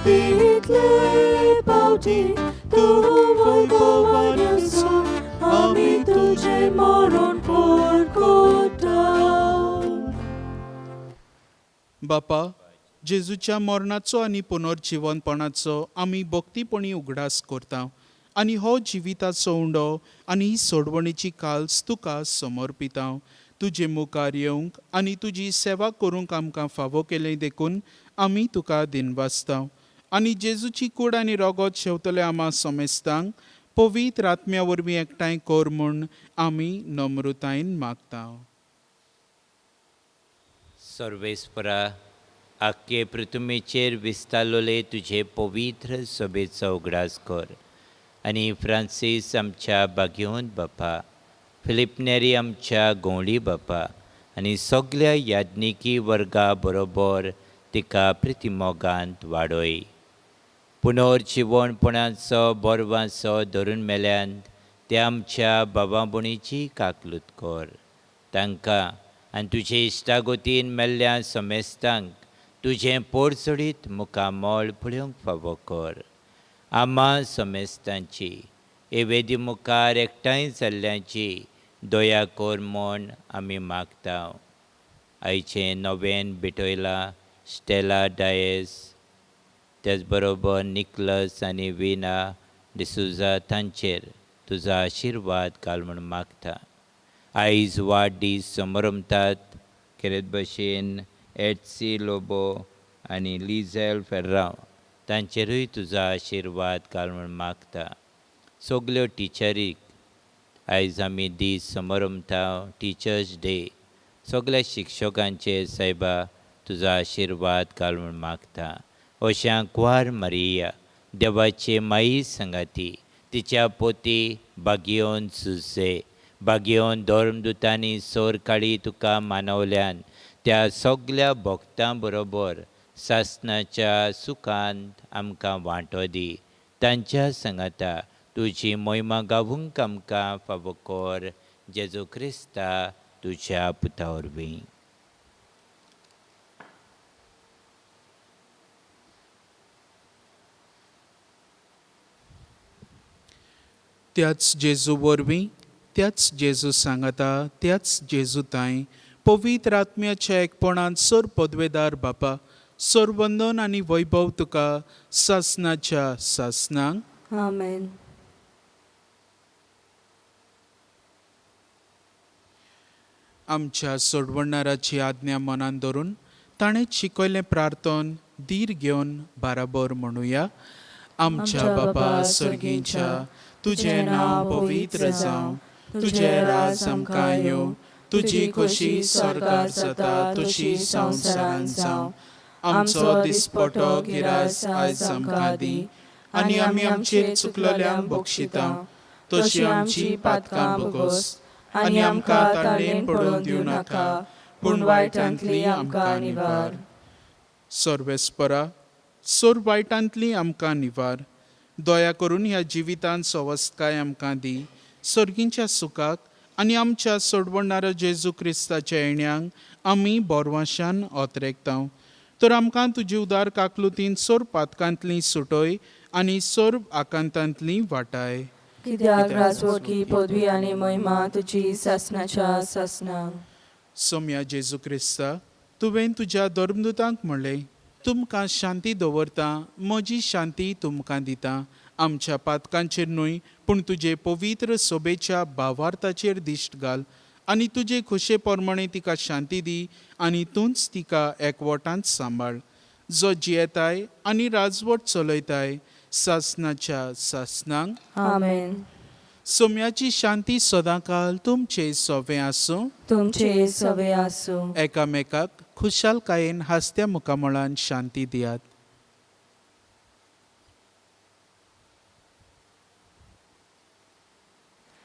तितले पावटी तूं वैभवान आसा. आमी तुजें मरण परगटा. बापा, जेजूच्या मरणाचो आनी पुनर्जिवनपणाचो आमी भक्तीपणी उगडास करता आनी हो जिविताचो उंडो आनी ही सोडवणेची काल्स तुका समर्पिता. तुजे मुखार येवंक आनी तुजी सेवा करूंक आमकां फावो केलें देखून आमी तुका दिनवासता. आनी जेजूची कूड आनी रगत शेवतले आमा समेस्तांक पवित्र आत्म्या वरवीं एकठांय कर म्हूण आमी नम्रतायेन मागता. सर्वेस्परा, आख्खे पृथ्वीचेर विस्तारलोले तुझे पवित्र सभेचो उगडास कर आनी फ्रांसीस आमच्या बागेवंत बापा, फिलिप नेरी आमच्या गोंवळी बापा आनी सगळ्या याज्ञिकी वर्गा बरोबर तिका प्रितीमोगांत वाडय. पुनर्जिवणपणाचो बोरवांचो धरून मेल्यान ते आमच्या भावा भयणीची काकलूत कर. तांकां आनी तुजे इश्टागोतीन मेल्ल्या समेस्तांक तुजें पोरचडीत मुखामोळ पळोवंक फावो कर. आमा समेस्तांची एवेदी मुखार एकठांय जाल्ल्याची दया कर म्हूण आमी मागता. आयचें नवें भिटयला स्टेला डायस, त्याच बरोबर निकलस आनी विना डिसुजा तांचेर तुजो आशिर्वाद घाल म्हूण मागता. आयज वाडदीस समरमतात खेरेत भशेन एडसी लोबो आनी लिझेल फेर्रांव तांचेरूय तुजो आशिर्वाद घाल म्हूण मागता. सगल्यो टिचरीक आयज आमी दीस समरमता टिचर्स डे. सगल्या शिक्षकांचे सायबा तुजो आशिर्वाद घाल म्हूण मागता. अशा क्वार मारिया देवाचे माई संगाती तिच्या पोती बागयोन सुजे बागयोन धर्मदुतांनी सोर काडी तुका मानवल्यान त्या सगल्या भक्तां बरोबर सासणाच्या सुखांत आमकां वांटो दी. तांच्या सांगाता तुजी मोहिमा गावूंक आमकां फावो कर. जेजू क्रिस्ता तुज्या पुता वरवीं. त्याच जेजू वरवीं, त्याच जेजू सांगाता, त्याच जेजू ताई पवित्र आत्म्याच्या एकपणान सर पदवेदार बापा, सरवंदन आनी वैभव तुका सासणाच्या सासणांक. आमेन. आमच्या सोडवणाराची आज्ञा मनान धरून ताणें शिकयलें प्रार्थन धीर घेवन बाराबर म्हणुया. आमच्या बापा सर्गीच्या, तुजें नांव पवित्र जावं, तुजें राज आमकां येवं, तुजी खोशी स्वर्गांत जाता तशी संवसारांत जावं. आमचो दिसपटो गिरास आयज आमकां दी आनी आमी आमचेर चुकलोल्यांक बक्षिता तशी आमची पातकां भोगोस आनी आमकां तांडेन पडोवन दिवं नाका, पूण वायटांतली आमकां निवार. सर्वेस्परा, सोर वायटांतली आमकां निवार. दया करून ह्या जिवितांत सवस्तकाय आमकां दी. सर्गींच्या सुखाक आनी आमच्या सोडवणाऱ्या जेजू क्रिस्ताच्या येण्याक आमी बोरवाशान ओतरेकता. तर आमकां तुजी उदार काकलुतीन सोर पातकांतली सुटय आनी सोर आकांतांतली वाटाय. कित्याक राजवटी पदवी आनी महिमा तुजी सासणाच्या सासणांक. सोम्या जेजू क्रिस्ता, तुवें तुज्या धर्मदुतांक म्हणलें, तुमकां शांती दवरता, म्हजी शांती तुमकां दिता. आमच्या पातकांचेर न्हय पूण तुजे पवित्र सोबेच्या भावार्थाचेर दिश्ट घाल आनी तुजे खुशे प्रमाणे तिका शांती दी आनी तूंच तिका एकवटांत सांबाळ. जो जियेताय आनी राजवट चलयताय सासणाच्या सासणांक. आमेन. सोम्याची शांती सदांकाल तुमचे सोबे आसूं. तुमचे सवे आसूं. एकामेकाक खुशालकायेन हास्त्या मुखामळान शांती दियात.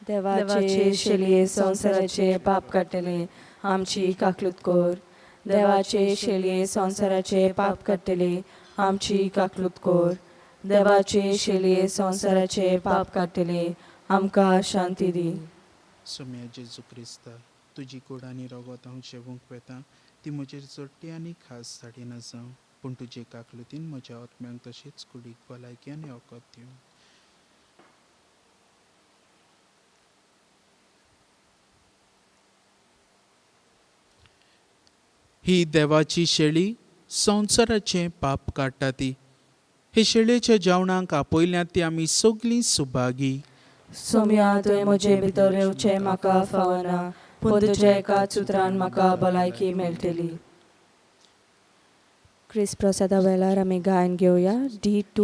देवाचे शेलये संवसाराचे पाप काडटले आमची काकलूत कोर. देवाचे शेलये संवसाराचे पाप काडटले आमची काकलूत कोर. देवाचे शेलये संवसाराचे पाप काडटले आमकां शांती दी. सोम्या जेजू क्रिस्ता, तुजी कूड आनी रगत हांव जेवूंक वेता ती म्हजेर चडटी आनी खास धाडिना जावं, पूण तुजे काकलुतीन म्हज्या आत्म्यांक तशीच कुडीक भलायकी आनी ओकत दिवं. ही देवाची शेळी संवसाराचें पाप काडटा ती. हे शेळयेच्या जेवणाक आपयल्यांत ती आमी सगळीं सुभागी. सोम्या तुवें म्हजे भितर येवचें म्हाका फावना, पूण तुज्या एकाच उतरान म्हाका भलायकी मेळटली. क्रिस्त प्रसादा वेळार आमी गायन घेवया D2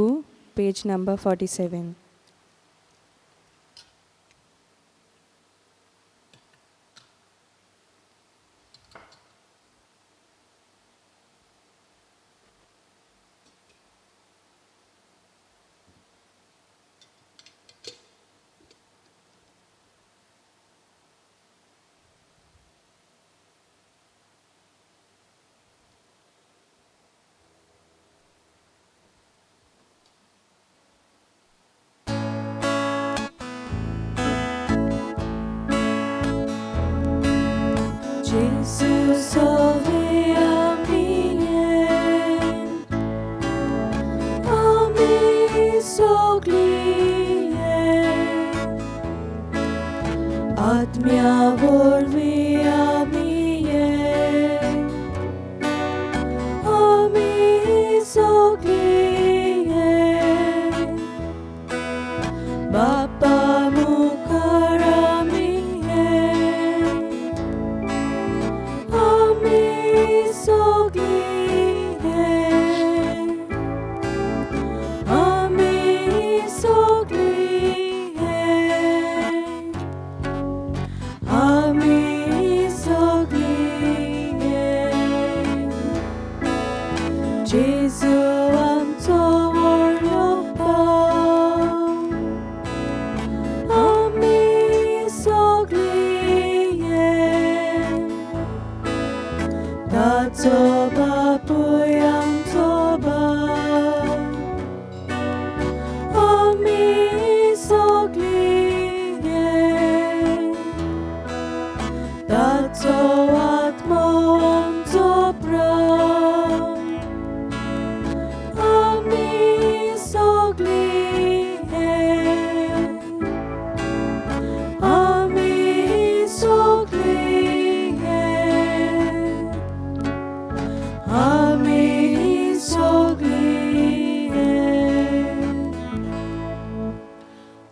page number 47. Jesus ovea minien, ami soglien, atmia volvia mien, ami soglien, Bapa mukara mien, ami soglien, ami soglien, ami soglien. Jesu amto wolopam, ami soglien, Tato bapuyam toba, ami soglien, Tato atmoam topram, ami soglien, ami soglien, ami soglien.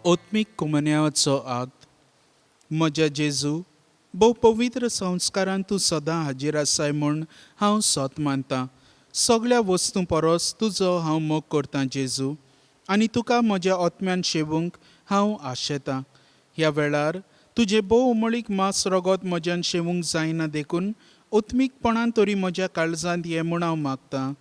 ओत्मीक कुमन्याचो आग्त. म्हज्या जेजू, भोव पवित्र संस्कारान तूं सदां हाजीर आसाय म्हूण हांव सोत मानतां. सगळ्या वस्तू परस तुजो हांव मोग करतां जेजू, आनी तुका म्हज्या ओत्म्यान शेवूंक हांव आशेतां. ह्या वेळार तुजें भोव उमळीक मांस रगत म्हज्यान शेवूंक जायना देखून ओत्मीकपणान तरी म्हज्या काळजांत ये म्हूण हांव मागतां.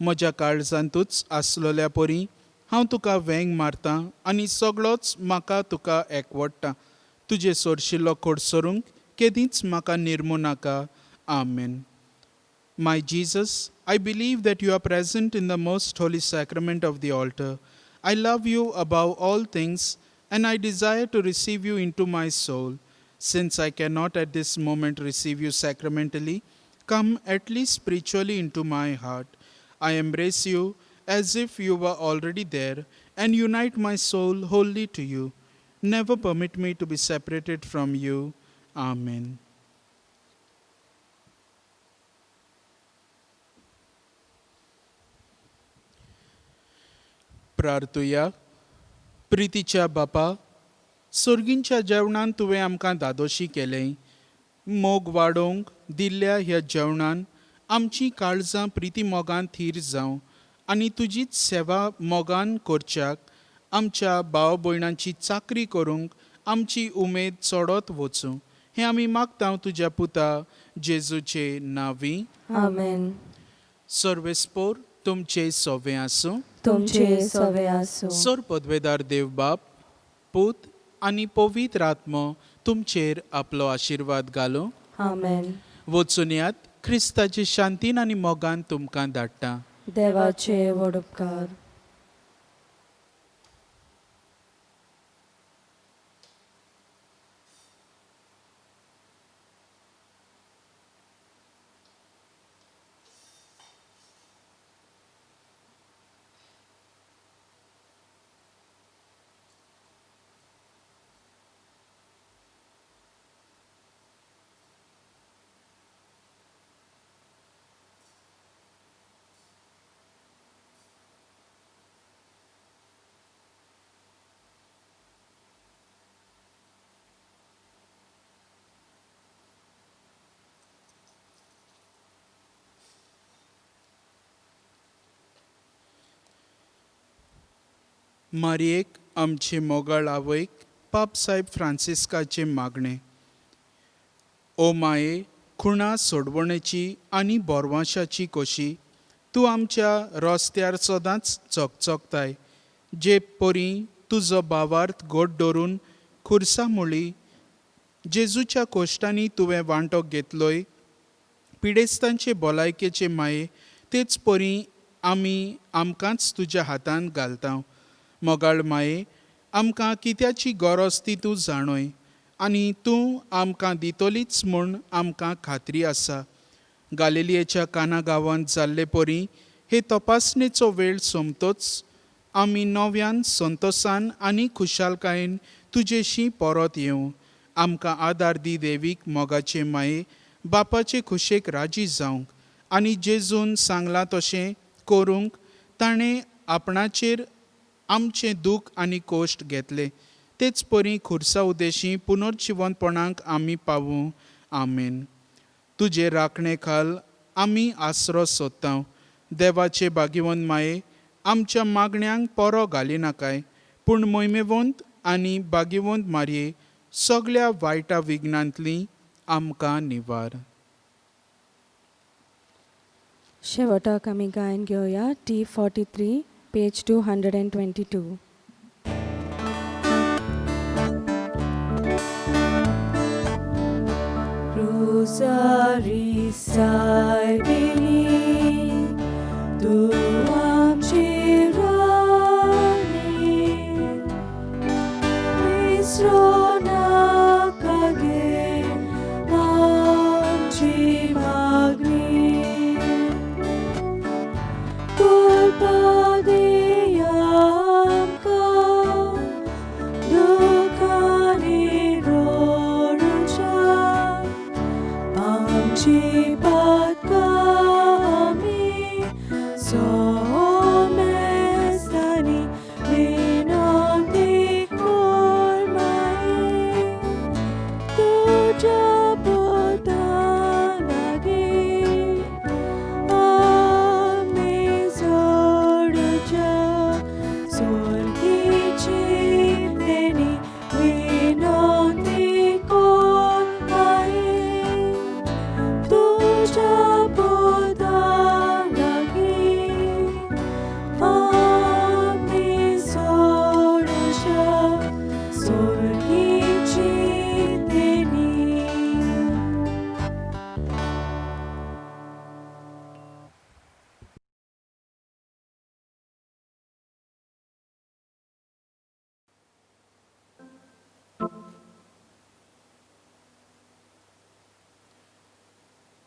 म्हज्या काळजांतूच आसलोल्या परी हांव तुका वेंग मारतां आनी सगळोच म्हाका तुका एकवडटा. तुजे सोरशिल्लो खोडसरूंक केदींच म्हाका निर्मू नाका. आमेन. My Jesus, I believe that you are present in the most holy sacrament of the altar. I love you above all things and I desire to receive you into my soul. Since I cannot at this moment receive you sacramentally, come at least spiritually into my heart. I embrace you as if you were already there and unite my soul wholly to you. Never permit me to be separated from you. Amen. प्रार्थुया. प्रितीच्या बापा, सुर्गींच्या जेवणान तुवें आमकां दादोशी केलें. मोग वाडोवंक दिल्ल्या ह्या जेवणान आमची काळजां प्रिती मोगान थीर जावं आनी तुजीच सेवा मोगान करच्याक आमच्या भाव भयणांची चाकरी करूंक आमची उमेद चडत वचूं. हें आमी मागतां तुज्या पुता जेजूचे नांवी. आमेन. सर्वेस्पोर तुमचे सोवें आसूं. तुमचे सवे आसूं. सर पदवेदार देव बाप, पूत आनी पवित्र आत्मो तुमचेर आपलो आशिर्वाद घालूं. आमेन. वचून यात. क्रिस्ताचे शांतीन आनी मोगान तुमकां धाडटा. देवाचे व्हड उपकार. मारयेक आमचे मोगाळ आवयक पाप साहेब फ्रांसिस्काचे मागणे. ओ माये, खुणा सोडवणेची आनी बोरवांशाची कोशी तूं आमच्या रस्त्यार सदांच चकचकताय. जे परी तुजो भावार्थ गोड दवरून खुर्सा मुळी जेजूच्या कोश्टांनी तुवें वांटो घेतलोय. पिडेस्तांचे भलायकेचे माये, तेच परी आमी आमकांच तुज्या हातांत घालता. मोगाळ माये, आमकां कित्याची गरज ती तूं जाणय आनी तूं आमकां दितलीच म्हूण आमकां खात्री आसा. गालिलियेच्या काना गांवांत जाल्ले परी हे तपासणेचो वेळ सोंपतोच आमी नव्यान संतोसान आनी खुशालकायेन तुजेशी परत येवं. आमकां आदार दी देवीक मोगाचे माये, बापाचे खुशेक राजी जावंक आनी जेजून सांगलां तशें करूंक ताणें आपणाचेर आमचें दूख आनी कोश्ट घेतले. तेच परी खुर्सा उदेशी पुनर्जिवनपणाक आमी पावूं. आमेन. तुजे राखणे खाल आमी आसरो सोदता. देवाचे भाग्यवंत माये, आमच्या मागण्यांक परो घालिनाकाय, पूण मोहिमेवंत आनी भाग्यवंत मारये, सगळ्या वायटा विघ्नांतली आमकां निवार. शेवटाक आमी गायन घेवया T43 पेज 222. Rosary सायबिणी तू आमची राणी, विसरू नाका गे आमची मागणी. कृपा दे आमकां दुखांनी रडूच्या, आमची पातकां आमी सोमेस्तांनी विनंती कर माये. तुज्या पोतां लागीं आमी जोडच्या, स्वर्गीची तेणी विनंती कर माये. तुज्या पोतां लागीं आमी जोडच्या, स्वर्गीची तेणी.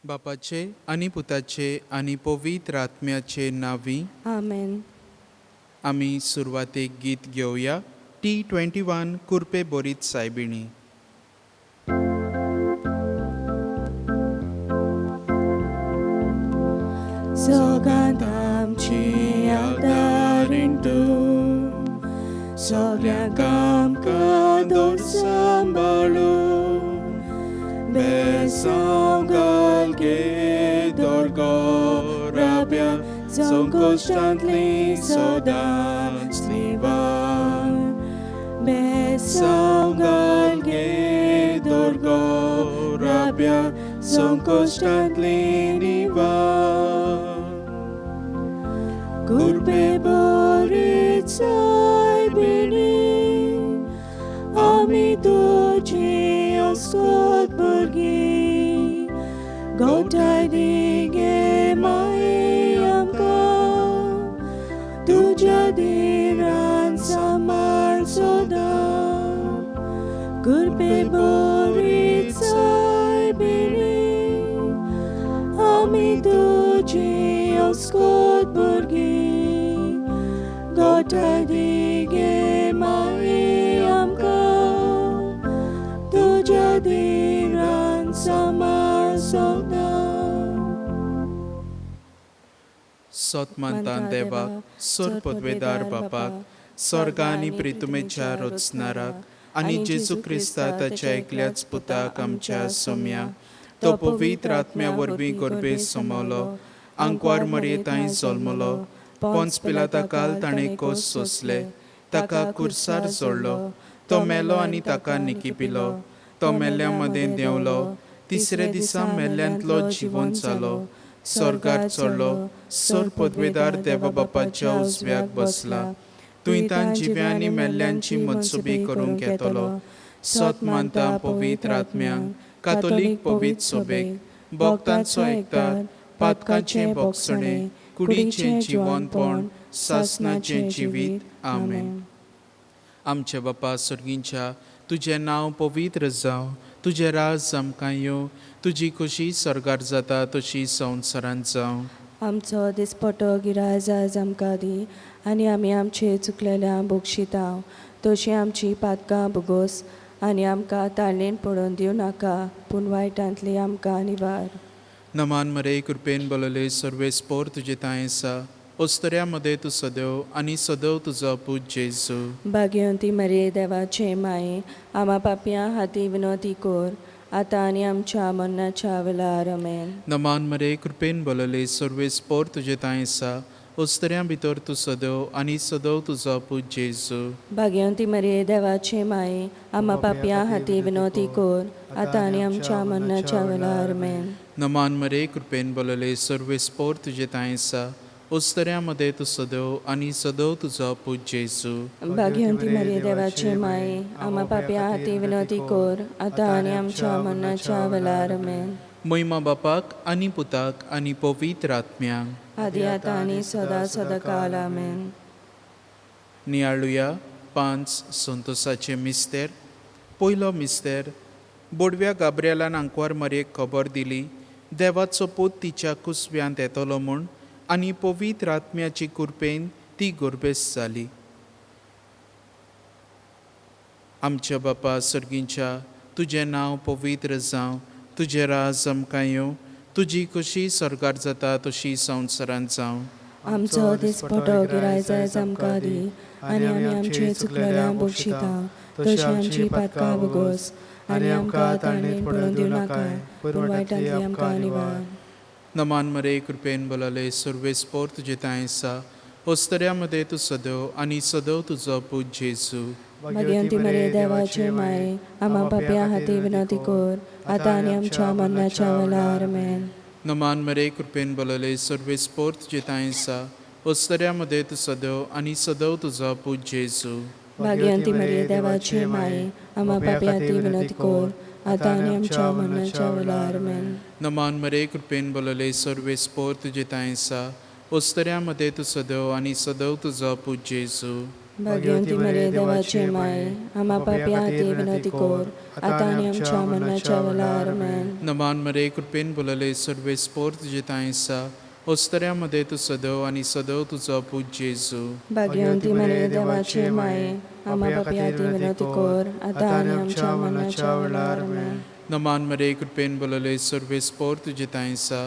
बापाचे आनी पुताचे आनी पवित्र आत्म्याचे नांवी. आमेन. आमी सुरवातेक गीत घेवया T21 कुरपे बोरीत सायबिणी. सगळ्यांत आमची आदारीण तूं, सगळ्यांक आमकां दवर सांबाळून. बेसांव घाल गे दोरगोराब्या, संकोश्टांतली सदांच निवार. बेसांव घाल गे दोरगोराब्या, संकोश्टांतली निवार. कुरपे बोरीत सायबिणी आमी तुजी अस्कोत भुरगीं. गोठाय दी गे माये आमकां, तुज्या देरान सांबाळ सदां. कुरपे बोरीत सायबिणी आमी तुजी अस्कोत भुरगीं. गोठाय दी गे माये आमकां, तुज्या देरान सांबाळ सदां. सोतमंतान देवाक, सोर पदवेदार बापाक, स्वर्गा आनी प्रितुमेच्या रोचणाराक आनी जेजू क्रिस्ता ताच्या एकल्याच पुताक आमच्या सोम्या, तो पवित्र आत्म्या वरवीं गर्भेत सोमलो, आंकवार मरयेताय जल्मलो, पोंच पिलाता काल ताणें कोस सोंसले, ताका खुर्सार जोडलो. तो मेलो आनी ताका निकिपिलो. तो मेल्ल्या मदें देंवलो. तिसरे दिसा मेल्ल्यांतलो जिवंत जालो. स्वर्गार चडलो. सर पदवेदार देवबापाच्या उजव्याक बसला. तुयतान जिव्या आनी मेल्ल्यांची मतसुबी करूंक येतलो. सत मानता पवित्र आत्म्यांक, कातोलीक पवित्र सोबेक, भक्तांचो एकतार, पातकांचें भोगसणें, कुडीचें जिवंतपण, सासणाचें जिवीत. आमेन. आमचे बापा सर्गींच्या, तुजें नांव पवित्र जावं. तुजें राज आमकां येवं. तुजी खुशी स्वर्गार जाता तशी संवसारांत जावं. आमचो दिसपटो गिरायज आज आमकां दी, आनी आमी आमचे चुकलेल्यांक बक्षितांव. तशी आमची पातकां भुगोस, आनी आमकां ताळणेन पडोवन दिवं नाका, पूण वायटांतली आमकां निवार. नमान मरे कृपेन बोलले सर्वेस्पोर तुजे ताय आसा. ओस्तऱ्या मध्ये तूं सदैव आनी सदैव तुजो पूज जेजू. भाग्यवंती मरे देवाचे माये, आमा पापयां हाती विनोदी कोर, आतां आनी आमच्या मरणाच्या वेळार. आमेन. नमान मरे कृपेन बोलले सर्वेस्पोर तुजे ताय आसा. ओस्तऱ्या भितर तूं सदैव आनी सदैव तुजो पूज जेजू. भाग्यवंती मरे देवाचे माये, आमा पापयां हाती विनोदी कोर, आतां आनी आमच्या मरणाच्या वेळार. आमेन. नमान मरे कृपेन बोलले सर्वेस्पोर तुजे ताय आसा. ओस्तऱ्या मध्ये तूं सदैव आनी सदैव तुजो पूज जेजू. भाग्यवंती मरे देवाचे माये, आमा पापयां हाती विनोदी कोर, आतां आनी आमच्या मरणाच्या वेळार. आमेन. महिमा बापाक आनी पुताक आनी पवित्र आत्म्यांक, आदी आतां आनी सदा सदाकाल. आमेन. नियाळुया 5 संतोसाचे मिस्तेर. पयलो मिस्तेर. बोडव्या गाब्रिएलान आंकवार मरयेक खबर दिली, देवाचो पूत तिच्या कुसव्यांत येतलो म्हूण, आनी पवित्र आत्म्याची कृपेन ती गोरबेस जाली. आमच्या बापा सर्गींच्या, तुजें नांव पवित्र जावं. तुजें राज आमकां येवं. तुजी खुशी स्वर्गार जाता तशी संवसारांत जावं. आमचो दिसपटो गिरायज आज आमकां दी, आनी आमी आमचे चुकलेल्यांक बक्षितांव. तशी आमची पातकां भुगोस, आनी आमकां ताळणेन पडोवन दिवं नाका, पूण वायटांतली आमकां निवार. नमान मरे कृपेन बोलले सर्वेस्पोर तुजे ताय आसा. ओस्तऱ्या मध्ये तूं सदैव आनी सदैव तुजो पूज जेजू. भाग्यवंती मरे देवाचे माये, आमा पापयां हाती विनोदी कोर, आतां आनी आमच्या मरणाच्या वेळार. आमेन. नमान मरे कृपेन बोलले सर्वेस्पोर तुजे ताय आसा. ओस्तऱ्या मध्ये तूं सदैव आनी सदैव तुजो पूज जेजू. भाग्यवंती मरे देवाचे माये, आमा पापयां हाती विनोदी कोर, आतां आनी आमच्या मरणाच्या वेळार. आमेन. नमान मरे कृपेन बोलले सर्वेस्पोर तुजे ताय आसा. ओस्तऱ्या मध्ये तूं सदैव आनी सदैव तुजो पूज जेजू. भाग्यवंती मरे देवाचे माये, आमा पापयां हाती विनोदी कोर, आतां आनी आमच्या मरणाच्या वेळार. आमेन. नमान मरे कृपेन बोलले सर्वेस्पोर तुजे ताय आसा. ओस्तऱ्या मध्ये तूं सदैव आनी सदैव तुजो पूज जेजू. भाग्यवंती मरे देवाचे माये, आमा पापयां हाती विनोदी कोर, आतां आनी आमच्या मरणाच्या वेळार. आमेन. नमान मरे कृपेन बोलले सर्वेस्पोर तुजे ताय आसा.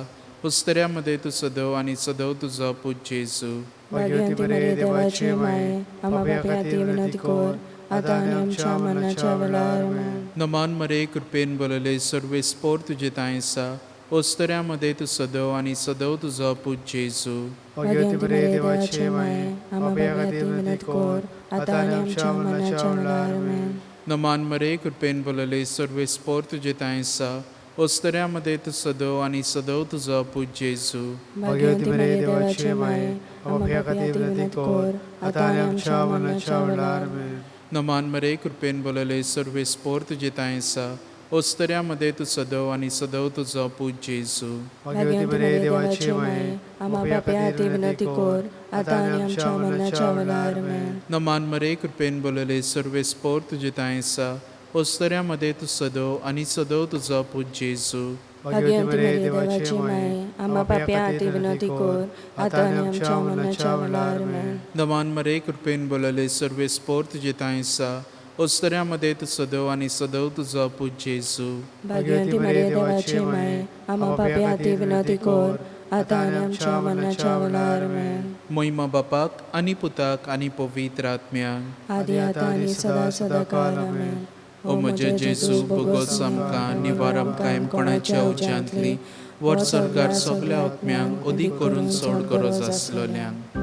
ओस्तऱ्या मध्ये तूं सदैव आनी सदैव तुजो पूज जेजू. भाग्यवंती मरे देवाचे माये, आमा पापयां हाती विनोदी कोर, आतां आनी आमच्या मरणाच्या वेळार. आमेन. नमान मरे कृपेन बोलले सर्वेस्पोर तुजे ताय आसा. ओस्तऱ्या मध्ये तूं सदैव आनी सदैव तुजो पूज जेजू. भाग्यवंती मरे देवाचे माये, आमा पापयां हाती विनोदी कोर, आतां आनी आमच्या मरणाच्या वेळार. आमेन. नमान मरे कृपेन बोलले सर्वेस्पोर तुजे ताय आसा. ओस्तऱ्या मध्ये तूं सदैव आनी सदैव तुजो पूज जेजू. भाग्यवंती मरे देवाचे माये, आमा पापयां हाती विनोदी कोर, आतां आनी आमच्या मरणाच्या वेळार. आमेन. नमान मरे कृपेन बोलले सर्वेस्पोर तुजे ताय आसा. ओस्तऱ्या मध्ये तूं सदैव आनी सदैव तुजो पूज जेजू. भाग्यवंती मरे देवाचे माये, आमा पापयां हाती विनोदी कोर, आतां आनी आमच्या मरणाच्या वेळार. आमेन. नमान मरे कृपेन बोलले सर्वेस्पोर तुजे ताय आसा. ओस्तऱ्या मध्ये तूं सदैव आनी सदैव तुजो पूज जेजू. भाग्यवंती मरे देवाचे माये, आमा पापयां हाती विनोदी कोर, आतां आनी आमच्या मरणाच्या वेळार. आमेन. नमान मरे कृपेन बोलले सर्वेस्पोर तुजे ताय आसा. ओस्तऱ्या मध्ये तूं सदैव आनी सदैव तुजो पूज जेजू. भाग्यवंती मरे देवाचे माये, आमा पापयां हाती विनोदी कोर, आतां आनी आमच्या मरणाच्या वेळार. आमेन. महिमा बापाक आनी पुताक आनी पवित्र आत्म्यांक, आदी आतां आनी सदा सदाकाल. आमेन. ओ म्हजे जेजू भोगोस आमकां, निवार आमकां हेमपणाच्या उज्यांतली, वर सरकार सगल्या आत्म्यांक अदीक करून चड गरज आसलेल्यांक.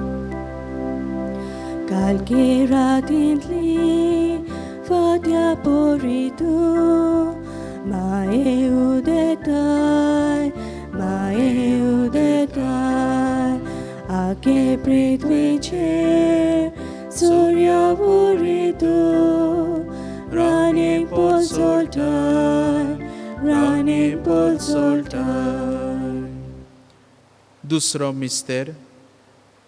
Kalki ratintli Fatya poritu Mae udetai Ake pritviche Surya poritu Running pol soltai दुसरो मिस्तेर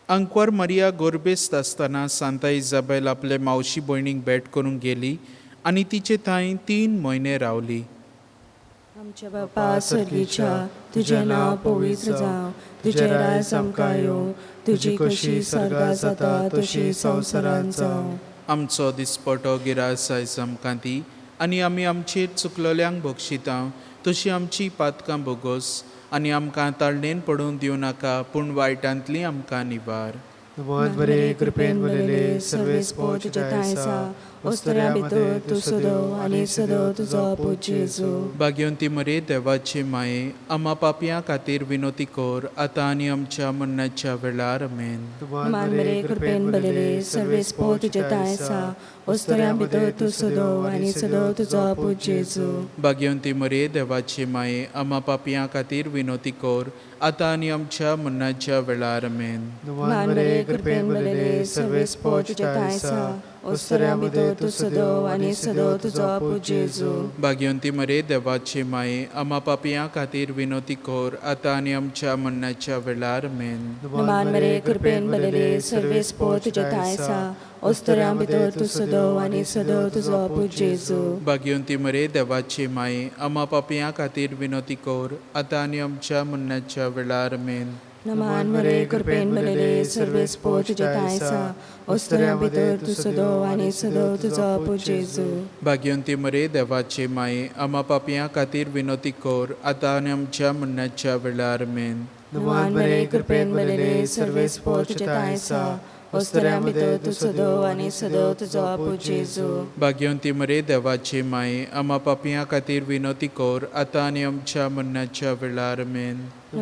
अंकवार मारिया गोरबेस्त आसतना सांता इजाबेल आपले मावशी भयणीक भेट करूंक गेली आनी तिचे थंय 3 म्हयने रावली. आमच्या बापा सर्गीच्या तुझे नाव पवित्र जावं, तुझे राज आमकां येवं, तुजी कशी स्वर्गांत जाता तशी संवसारांत जावं. आमचो दिसपटो गिरास आयज आमकां दी आनी आमी आमचेर चुकलोल्यांक बक्षिता तशी आमची पातकां बोगोस आनी आमकां ताळणेन पडून दिवं नाका पूण वायटांतली आमकां निवार. नमोद बरे कृपेन भरलेले सर्वेस्पो तुझे तायसा ओस्तऱ्या भितर तूं सदव आनी सदव तुजो पूज जेजू. भाग्यवंती मरे देवाचे माये आम्हा पापयां खातीर विनोती कोर आतां आनी आमच्या मरणाच्या वेळार आमेन. मान बरे कृपेन भरलेले सर्वेस्पो तुझे तायसा ओस्तऱ्या भितर तूं सदव आनी सदव तुजो पूज जेजू. भाग्यवंती मरे देवाचे माये आम्हा पापयां खातीर विनोती कोर आतां आनी आमच्या मरणाच्या वेळार आमेन. मान बरे कृपेन भरलेले सर्वेस्पो तुझे तायसा ओस्तऱ्या भितर तूं सदव आनी सदव तुजो पूज जेजू. भाग्यवंती मरे देवाचे माये आम्हा पापयां खातीर विनोती कोर आतां आनी आमच्या मरणाच्या वेळार आमेन. मान बरे कृपेन भरलेले सर्वेस्पो तुझे तायसा ओस्तऱ्या भितर तूं सदव आनी सदव तुजो पूज जेजू. भाग्यवंती मरे देवाचे माये आम्हा पापयां खातीर विनोती कोर आतां आनी आमच्या मरणाच्या वेळार आमेन. मान बरे कृपेन भरलेले सर्वेस्पो तुझे तायसा ओस्तऱ्या भितर तूं सदव आनी सदव तुजो पूज जेजू. भाग्यवंती मरे देवाचे माये आम्हा पापयां खातीर विनोती कोर आतां आनी आमच्या मरणाच्या वेळार आमेन. मान बरे कृपेन भरलेले सर्वेस्पो तुझे तायसा ओस्तऱ्या भितर तूं सदव आनी सदव तुजो पूज जेजू. भाग्यवंती मरे देवाचे माये आम्हा पापयां खातीर विनोती कोर आतां आनी आमच्या मरणाच्या वेळार आमेन.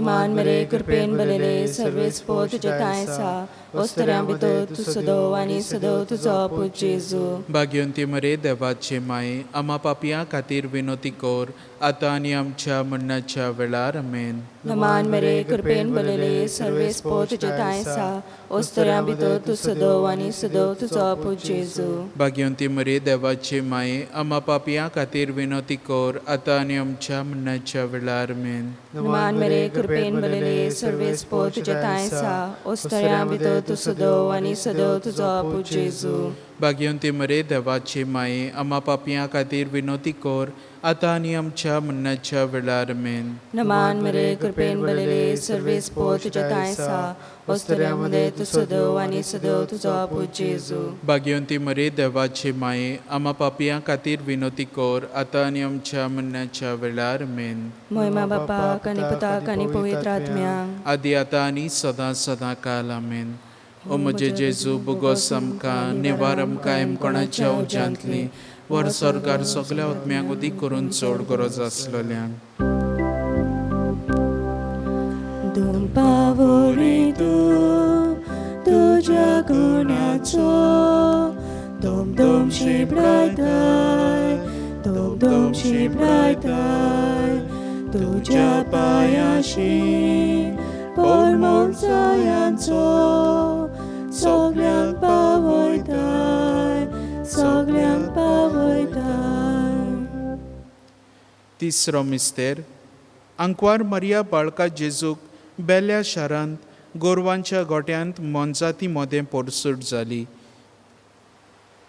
मान बरे कृपेन भरलेले सर्वेस्पो तुझे तायसा ओस्तऱ्या भितर तूं सदव आनी सदव तुजो पूज जेजू. भाग्यवंती मरे देवाचे माये आम्हा पापयां खातीर विनोती कोर आतां आनी आमच्या मरणाच्या वेळार आमेन. मान बरे कृपेन भरलेले सर्वेस्पो तुझे तायसा ओस्तऱ्या भितर तूं सदव आनी सदव तुजो पूज जेजू. भाग्यवंती मरे देवाचे माये आम्हा पापयां खातीर विनोती कोर आतां आनी आमच्या मरणाच्या वेळार आमेन. मान बरे कृपेन भरलेले सर्वेस्पो तुझे तायसा ओस्तऱ्या भितर तूं सदव आनी सदव तुजो पूज जेजू. भाग्यवंती मरे देवाचे माये आम्हा पापयां खातीर विनोती कोर आतां आनी आमच्या मरणाच्या वेळार आमेन. मान बरे कृपेन भरलेले सर्वेस्पो तुझे तायसा ओस्तऱ्या भितर तूं सदव आनी सदव तुजो पूज जेजू. भाग्यवंती मरे देवाचे माये आम्हा पापयां खातीर विनोती कोर आतां आनी आमच्या मरणाच्या वेळार आमेन. महिमा बापाक आनी पुताक आनी पवित्र आत्म्याक आदी आतां आनी सदां सदां काल आमेन. ओ म्हजे जेजू बुगोस आमकां निवार आमकां कोणाच्या उज्यांतली वर सरकार सगल्या आत्म्यांक उदीक करून चड गरज आसलेल्यांक. धूम पावोळी तुज्या गुण्याचो धूम धूम शिबरायताय धूम धूम शिबरायताय तुज्या पायाशी परमोत्सयांचो सगळ्यांक पावयताय सगळ्यांक पावयताय. तिसरो मिस्तेर अंकवार मारिया बाळका जेजूक बेल्या शारांत गोरवांच्या गोट्यांत मोनजाती मोदें पोरसूट जाली.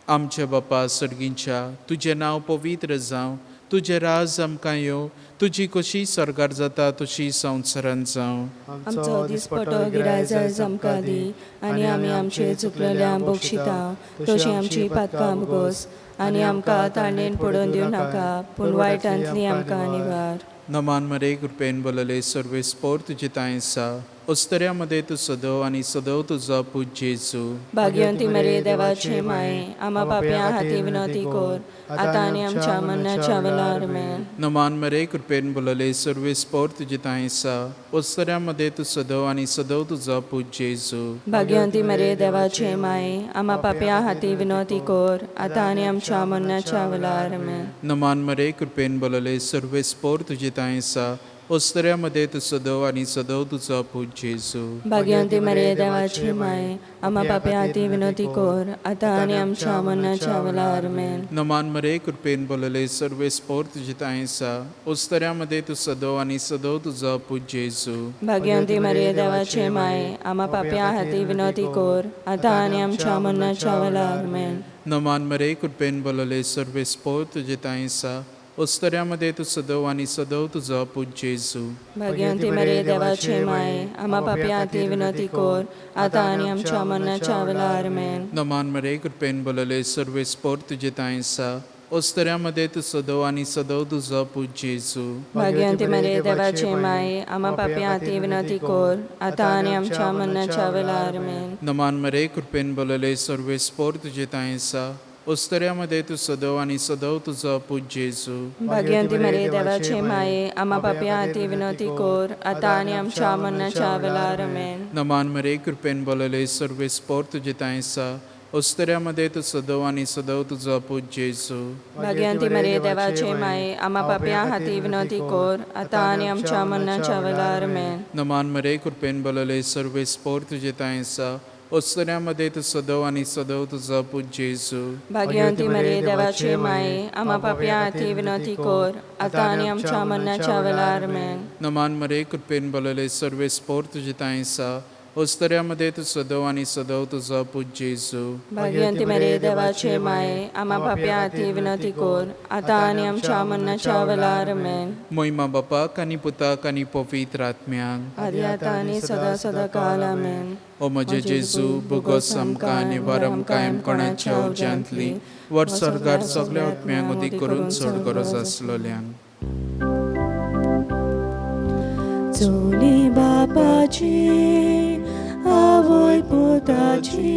आमचे बापा सर्गींच्या तुजें नांव पवित्र जावं, तुजें राज आमकां येवं, तुजी कशी सरकार जाता तशी संवसारांत जावं. आमचो दिसपटो गिरायज आयज आमकां दी आनी आमी आमचे चुकलेल्यांक बक्षिता तशी आमची पातकां बोगोस आनी आमकां ताळणेन पडोवन दिवं नाका पूण वायटांतली आमकां निवार. नमान मरे कृपेन बोलले सर्वेस्पोर तुजे तांय आसा अस्तऱ्यामध्ये तू सदव आणि सदव तुझा पूज्य येसू. भाग्यवंती मरे देवाचे माये आम्हा पाप्या हाती विनंती कोर आता आणि आमच्या मरणाच्या वेळार आमेन. नमान मरे कृपेन बोलले सर्वे स्पोर तुझे तायसा. अस्तऱ्यामध्ये तू सदव आणि सदव तुझा पूज्य येसू. भाग्यवंती मरे देवाचे माये आम्हा पाप्या हाती विनंती कोर आता आणि आमच्या मरणाच्या वेळार आमेन. नमान मरे कृपेन बोलले सर्वे स्पोर तुझे तायसा. अस्तऱ्यामध्ये तू सदव आणि सदव तुझा पूज्य येसू. भाग्यवंती मरे देवाची माये आम्हा पाप्या हाती विनंती कोर आता आणि आमच्या मरणाच्या वेळार आमेन. नमान मरे कृपेन बोलले सर्वे स्पोर तुझे तायसा. अस्तऱ्यामध्ये तू सदव आणि सदव तुझा पूज्य येसू. भाग्यवंती मरे देवाचे माये आम्हा पाप्या हाती विनंती कोर आता आणि आमच्या मरणाच्या वेळार आमेन. नमान मरे कृपेन बोलले सर्वे स्पोर तुझे तायसा. अस्तऱ्यामध्ये तू सदव आणि सदव तुझा पूज्य येसू. भाग्यवंती मरे देवाचे माये आम्हा पाप्या हाती विनंती कोर आता आणि आमच्या मरणाच्या वेळार आमेन. नमान मरे कृपेन बोलले सर्वे स्पोर तुझे तायसा. अस्तऱ्यामध्ये तू सदव आणि सदव तुझा पूज्य येसू. भाग्यवंती मरे देवाचे माये आम्हा पाप्या हाती विनंती कोर आता आणि आमच्या मरणाच्या वेळार आमेन. नमान मरे कृपेन बोलले सर्वे स्पोर तुझे तायसा. अस्तऱ्यामध्ये तू सदव आणि सदव तुझा पूज्य येसू. भाग्यवंती मरे देवाचे माये आम्हा पाप्या हाती विनंती कोर आता आणि आमच्या मरणाच्या वेळार आमेन. नमान मरे कृपेन बोलले सर्वे स्पोर तुझे तायसा. अस्तऱ्यामध्ये तू सदव आणि सदव तुझा पूज्य येसू. भाग्यवंती मरे देवाचे माये आम्हा पाप्या हाती विनंती कोर आता आणि आमच्या मरणाच्या वेळार आमेन. नमान मरे कृपेन बोलले सर्वे स्पोर तुझे तायसा. अस्तऱ्यामध्ये तू सदव आणि सदव तुझा पूज्य येसू. भाग्यवंती मरे देवाचे माये आम्हा पाप्या हाती विनंती कोर आता आणि आमच्या मरणाच्या वेळार आमेन. नमान मरे कृपेन बोलले सर्वे स्पोर तुझे तायसा. अस्तऱ्यामध्ये तू सदव आणि सदव तुझा पूज्य येसू. भाग्यवंती मरे देवाचे माये आम्हा पाप्या हाती विनंती कोर आता आणि आमच्या मरणाच्या वेळार आमेन. महिमा बापाक आणि पुताक आणि पवित्र आत्म्यांक आदी आता आणि सदा सदा काल आमेन. ओ म्हजे जेजू बुगोस आमकां आनी वर आमकां कोणाच्या अवजांतली वर सरकार सगळ्या आत्म्यांक उदीक करून चड गरज आसलोल्यांक. चोली बापाची आवय पोताची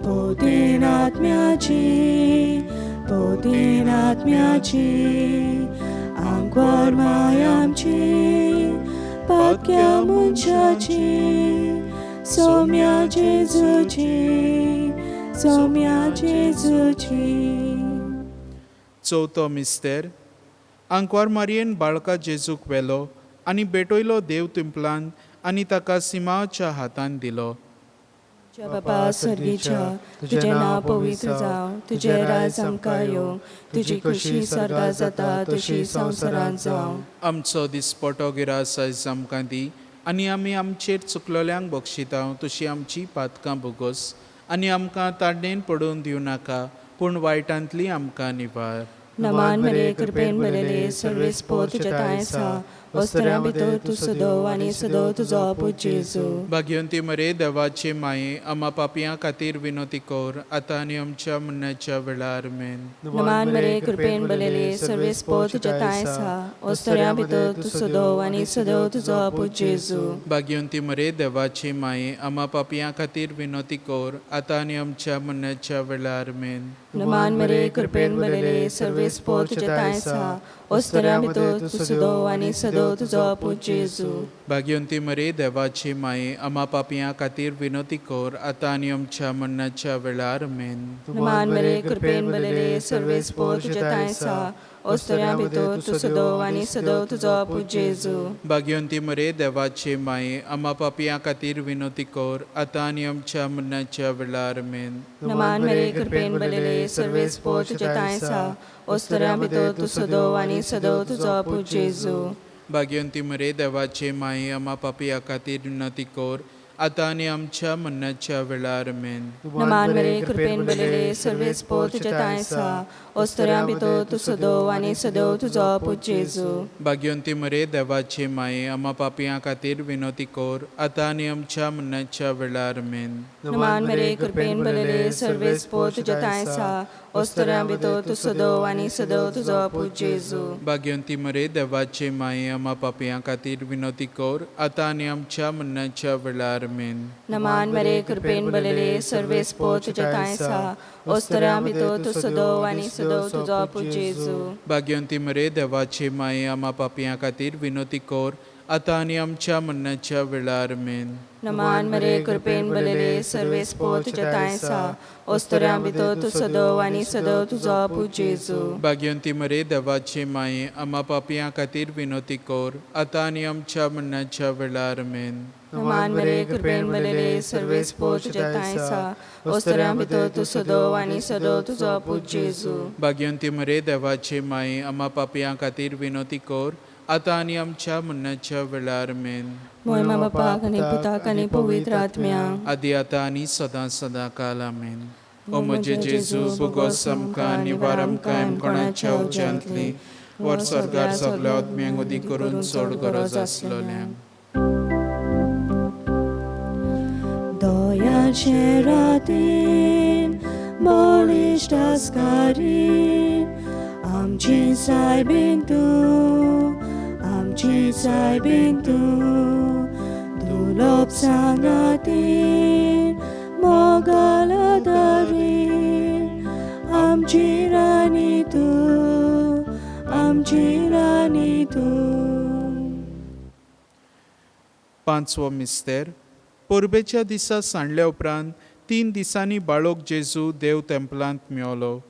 पोतीन आत्म्याची आंकवार माय आमची पाक्या मनशाची सौम्या जेजूची. चवथो मिस्तेर. आंकवार मारयेन बाळका जेजूक व्हेलो आनी बेटयलो देव तिंपलान आनी ताका सिमाच्या हातान दिलो. बापा सर्गीच्या तुझे नाव पवित्र जावं, तुझे राज आमकां येवं, तुजी खुशी स्वर्गात जाता तशी संवसारांत जावं. आमचो दिसपटो गिरास आयज आमकां दी आनी आमी आमचेर चुकलोल्यांक बक्षिता तशी आमची पातकां भोगोस आनी आमकां ताड्डेन पडून दिवं नाका पूण वायटांतली आमकां निवार. नमान मरे कृपेन भरले सर्वे स्पोर तुझ्या तायसा. अस्तऱ्या भितर तू सदव आणि सदव तुजो पूज्य येसू. भाग्यवंती मरे देवाचे माये आम्हा पापयां खातीर विनोती कोर आता आनी आमच्या मरणाच्या वेळार आमेन. नमान मरे कृपेन भरले सर्वे स्पोर तुझ्या तायसा. अस्तऱ्या भितर तू सदव आणि सदव तुजो पूज्य येसू. भाग्यवंती मरे देवाचे माये आम्हा पापयां खातीर विनोती कोर आता आनी आमच्या मरणाच्या वेळार आमेन. नमान मरे कृपेन भरले सर्वे स्पोर तुझ्या तायसा. अस्तऱ्या भितर तू सदव आणि सदव तुजो पूज्य येसू. भाग्यवंती मरे देवाचे माये आम्हा पापयां खातीर विनोती कोर आता आनी आमच्या मरणाच्या वेळार आमेन. नमान मरे कृपेन भरले सर्वे स्पोर तुझ्या तायसा. अस्तऱ्या भितर तू सदव आणि सदव तुजो पूज्य येसू. भाग्यवंती मरे देवाचे माये आम्हा पापयां खातीर विनोती कोर आता आनी आमच्या मरणाच्या वेळार आमेन. नमान मरे कृपेन भरले सर्वे स्पोर तुझ्या तायसा. अस्तऱ्या भितर तू सदव आणि सदव तुजो पूज्य येसू. भाग्यवंती मरे देवाचे माये आम्हा पापयां खातीर विनोती कोर आतां आनी आमच्या मरणाच्या वेळार आमेन. नमान मरे कृपेन बरयले सर्वे स्पोर तुजे ताय आसा ओस्तऱ्यां भितर तूं सदव आनी सदव तुजो पूत जेजू. भाग्यवंती मरे देवाचे माये आम्हा पापियां खातीर विनोती कोर आतां आनी आमच्या मरणाच्या वेळार आमेन. नमान मरे कृपेन बरयले सर्वे स्पोर तुजे ताय आसा ओस्तऱ्यां भितर तूं सदव आनी सदव तुजो पूत जेजू. भाग्यवंती मरे देवाचे माये आम्हा पापियां खातीर विनोती कोर आतां आनी आमच्या मरणाच्या वेळार आमेन. नमान मरे कृपेन बरयले सर्वे स्पोर तुजे ताय आसा ओस्तऱ्यां भितर तूं सदव आनी सदव तुजो पूत जेजू. भाग्यवंती मरे देवाचे माये आम्हा पापियां खातीर विनोती कोर आतां आनी आमच्या मरणाच्या वेळार आमेन. नमान मरे कृपेन बरयले सर्वे स्पोर तुजे ताय आसा ओस्तऱ्यां भितर तूं सदव आनी सदव तुजो पूत जेजू. भाग्यवंती मरे देवाचे माये आम्हा पापियां खातीर विनोती कोर आतां आनी आमच्या मरणाच्या वेळार आमेन. नमान मरे कृपेन बरयले सर्वे स्पोर तुजे ताय आसा ओस्तऱ्यां भितर तूं सदव आनी सदव तुजो पूत जेजू. भाग्यवंती मरे देवाचे माये आम्हा पापियां खातीर विनोती कोर आतां आनी आमच्या मरणाच्या वेळार आमेन. महिमा बापाक आनी पुताक आनी पवित्र आत्म्याक आदी आतां आनी सदां सदां काल आमेन. ओ म्हजे जेजू भुगोस आमकां आनी वार आमकां कोणाच्या उज्यांतली वर सरकार सगल्या आत्म्यांक उदी करून चड गरज आसलोल्यांक. दोयाचे रातीन बलिश्ट आस्कारीन आमची सायबीन तूं आमची सायबीन तूं दुलोप सांगातीन मोगल दारीन आमची राणी तूं आमची राणी तूं. पांचवो मिस्तेर. पोरबेच्या दिसा सांडल्या उपरांत 3 दिसांनी बाळोक जेजू देव तेंपलांत मेवलो.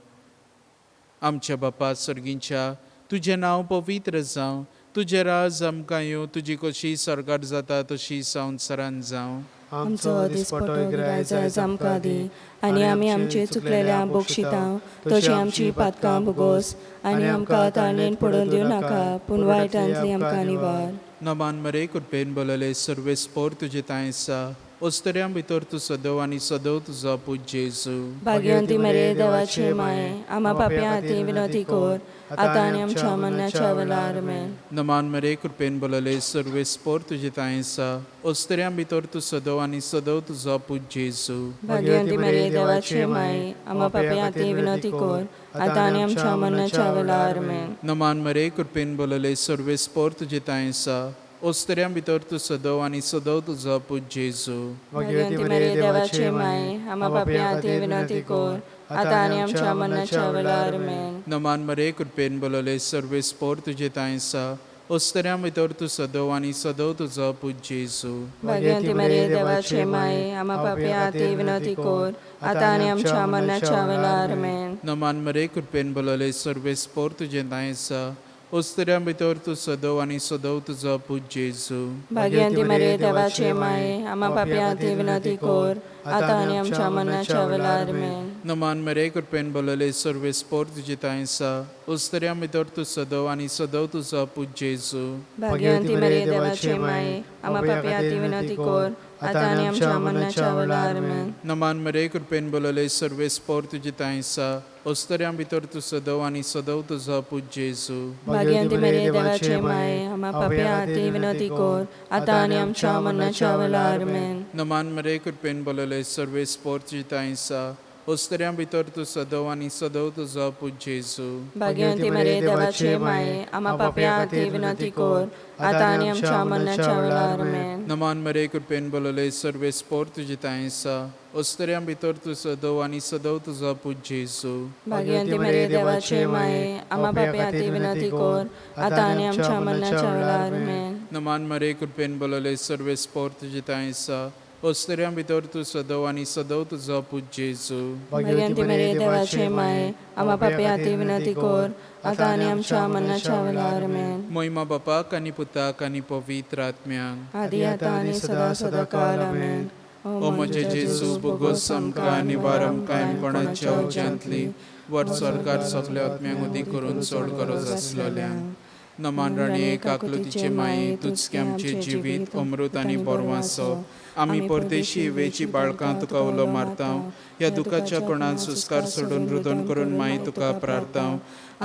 आमच्या बापा सर्गींच्या तुजें नांव पवित्र जावं, तुजें राज आमकां येवं, तुजी कशी सरकार जाता तशी संवसारांत जावं. आमचो दिसपटो गिरायज आयज आमकां दी आनी आमी आमचे चुकलेल्या बोगशितां तशी आमची पातकां भुगोस आनी आमकां तारणेन पडून दिवं नाका पूण वायटांतली आमकां निवार. नमान मरे कृपेन बोलले सर्वे स्पोर तुजे ताय आसा ओस्तऱ्यां भितर तूं सदव आनी सदव तुजो पूत जेजू. भाग्यवंती मरे देवाचे माये आम्हा पापियां खातीर विनोती कोर आतां आनी आमच्या मरणाच्या वेळार आमेन. नमान मरे कृपेन बोलले सर्वे स्पोर तुजे ताय आसा ओस्तऱ्यां भितर तूं सदव आनी सदव तुजो पूत जेजू. भाग्यवंती मरे देवाचे माये आम्हा पापियां खातीर विनोती कोर आतां आनी आमच्या मरणाच्या वेळार आमेन. नमान मरे कृपेन बोलले सर्वे स्पोर तुजे ताय आसा ओस्तऱ्यां भितर तूं सदव आनी सदव तुजो पूत जेजू. भाग्यवंती मरे देवाचे माये आम्हा पापियां खातीर विनोती कोर आतां आनी आमच्या मरणाच्या वेळार आमेन. नमान मरे कृपेन बोलले सर्वे स्पोर तुजे ताय आसा ओस्तऱ्यां भितर तूं सदव आनी सदव तुजो पूत जेजू. भाग्यवंती मरे देवाचे माये आम्हा पापियां खातीर विनोती कोर आतां आनी आमच्या मरणाच्या वेळार आमेन. नमान मरे कृपेन बोलले सर्वे स्पोर तुजे ताय आसा ओस्तऱ्यां भितर तूं सदव आनी सदव तुजो पूत जेजू. भाग्यवंती मरे देवाचे माये आम्हा पापियां खातीर विनोती कोर आतां आनी आमच्या मरणाच्या वेळार आमेन. नमान मरे कृपेन बोलले सर्वे स्पोर तुजे ताय आसा ओस्तऱ्यां भितर तूं सदव आनी सदव तुजो पूत जेजू. भाग्यवंती मरे देवाचे माये आम्हा पापियां खातीर विनोती कोर आतां आनी आमच्या मरणाच्या वेळार आमेन. नमान मरे कृपेन बोलले सर्वे स्पोर तुजे ताय आसा ओस्तऱ्यां भितर तूं सदव आनी सदव तुजो पूत जेजू. भाग्यवंती मरे देवाचे माये आम्हा पापियां खातीर विनोती कोर आतां आनी आमच्या मरणाच्या वेळार आमेन. नमान मरे कृपेन बोलले सर्वे स्पोर तुजे ताय आसा ओस्तऱ्यां भितर तूं सदव आनी सदव तुजो पूत जेजू. भाग्यवंती मरे देवाचे माये आम्हा पापियां खातीर विनोती कोर आतां आनी आमच्या मरणाच्या वेळार आमेन. नमान मरे कृपेन बोलले सर्वे स्पोर तुजे ताय आसा ओस्तऱ्यां भितर तूं सदव आनी सदव तुजो पूत जेजू. भाग्यवंती मरे देवाचे माये आम्हा पापियां खातीर विनोती कोर आतां आनी आमच्या मरणाच्या वेळार आमेन. नमान मरे कृपेन बोलले सर्वे स्पोर तुजे ताय आसा ओस्तऱ्यां भितर तूं सदव आनी सदव तुजो पूत जेजू. भाग्यवंती मरे देवाचे माये आम्हा पापियां खातीर विनोती कोर आतां आनी आमच्या मरणाच्या वेळार आमेन. महिमा बापाक आनी पुताक आनी पवित्र आत्म्यांक आदी आतां आनी सदां सदां काल आमेन. ओ म्हजे जेजू भुगोस आमकां आनी वार आमकां कोणाच्या उज्यांतली वर सरकार सगल्या आत्म्यांक उदी करून चड गरज आसलोल्यांक. नमान राणे काकुतीचे माये तुझके आमचे जिवीत अमृत आनी बोरवांसो आमी परदेशी वेची बाळकां तुका उलो मारता ह्या दुखाच्या कोणान सुस्कार सोडून रुदन करून माई तुका प्रार्थांव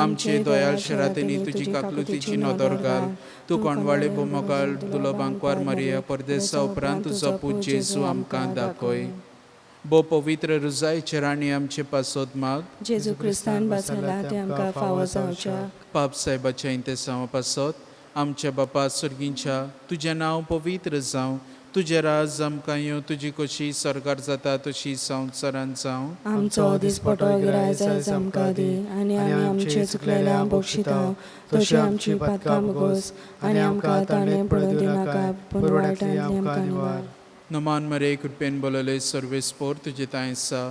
आमचे दोयाल शरातेनी तुजी काकुतीची नदर घाल तूं कोणवाळे बोमोगाल तुलो बांकवार मारिया परदेसा उपरांत तुजो पूत जेजू आमकां दाखय बो पवित्र रुजायचे राणी आमचे पासोद माग जेजू क्रिस्तान बसला ते आमकां फावो जावच्या पाप साहेबाच्या इंतेसांवा पासोद आमच्या बापा सुर्गींच्या तुजें नांव पवित्र जावं तुजें राज आमकां येवं तुजी कशी सरकार जाता तशी संवसारांत जावं आमचो दिसपटो गिराय जायज आमकां दी आनी आमी आमचे चुकलेल्या बक्षिता तशी आमची पातकां मुगोस आनी आमकां ताणें पडूं दिनाका पूण वायटांतली आमकां निवार नमान मरे कृपेन बोलले सर्वे स्पोर तुजे तायसा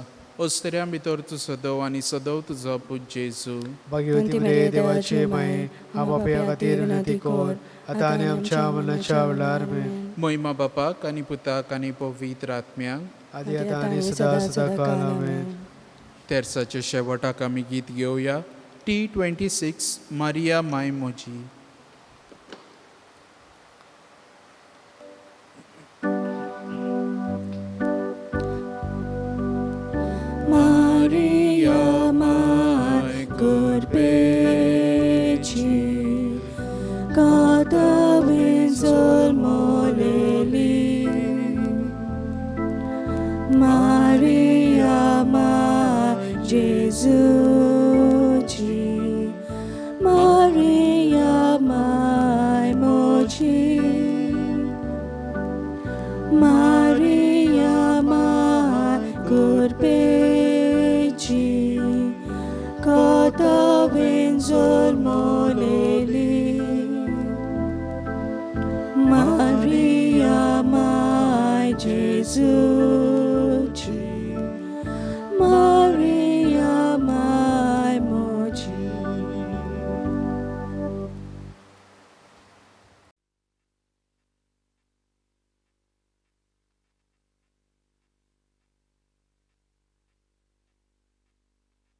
ओस्तऱ्यां भितर तूं सदव आनी सदव तुजो पूत जेजू भाग्यवती मरे देवाचे माये आमच्या पापया खातीर विनंती कर आतां आनी आमच्या मरणाच्या वेळार आमेन महिमा बापाक आनी पुताक आनी पवित्र आत्म्याक आदी आतां आनी सदा सदा काल आमेन तेर्साच्या शेवटाक आमी गीत घेवया T26 मारिया माय मोजी Maria, my good Bechi, God of Windsor Moleli. Maria, my Jesus, Maria, my Mochi. Maria, my good Bechi, God of Windsor Moleli. Maria, my Jesus.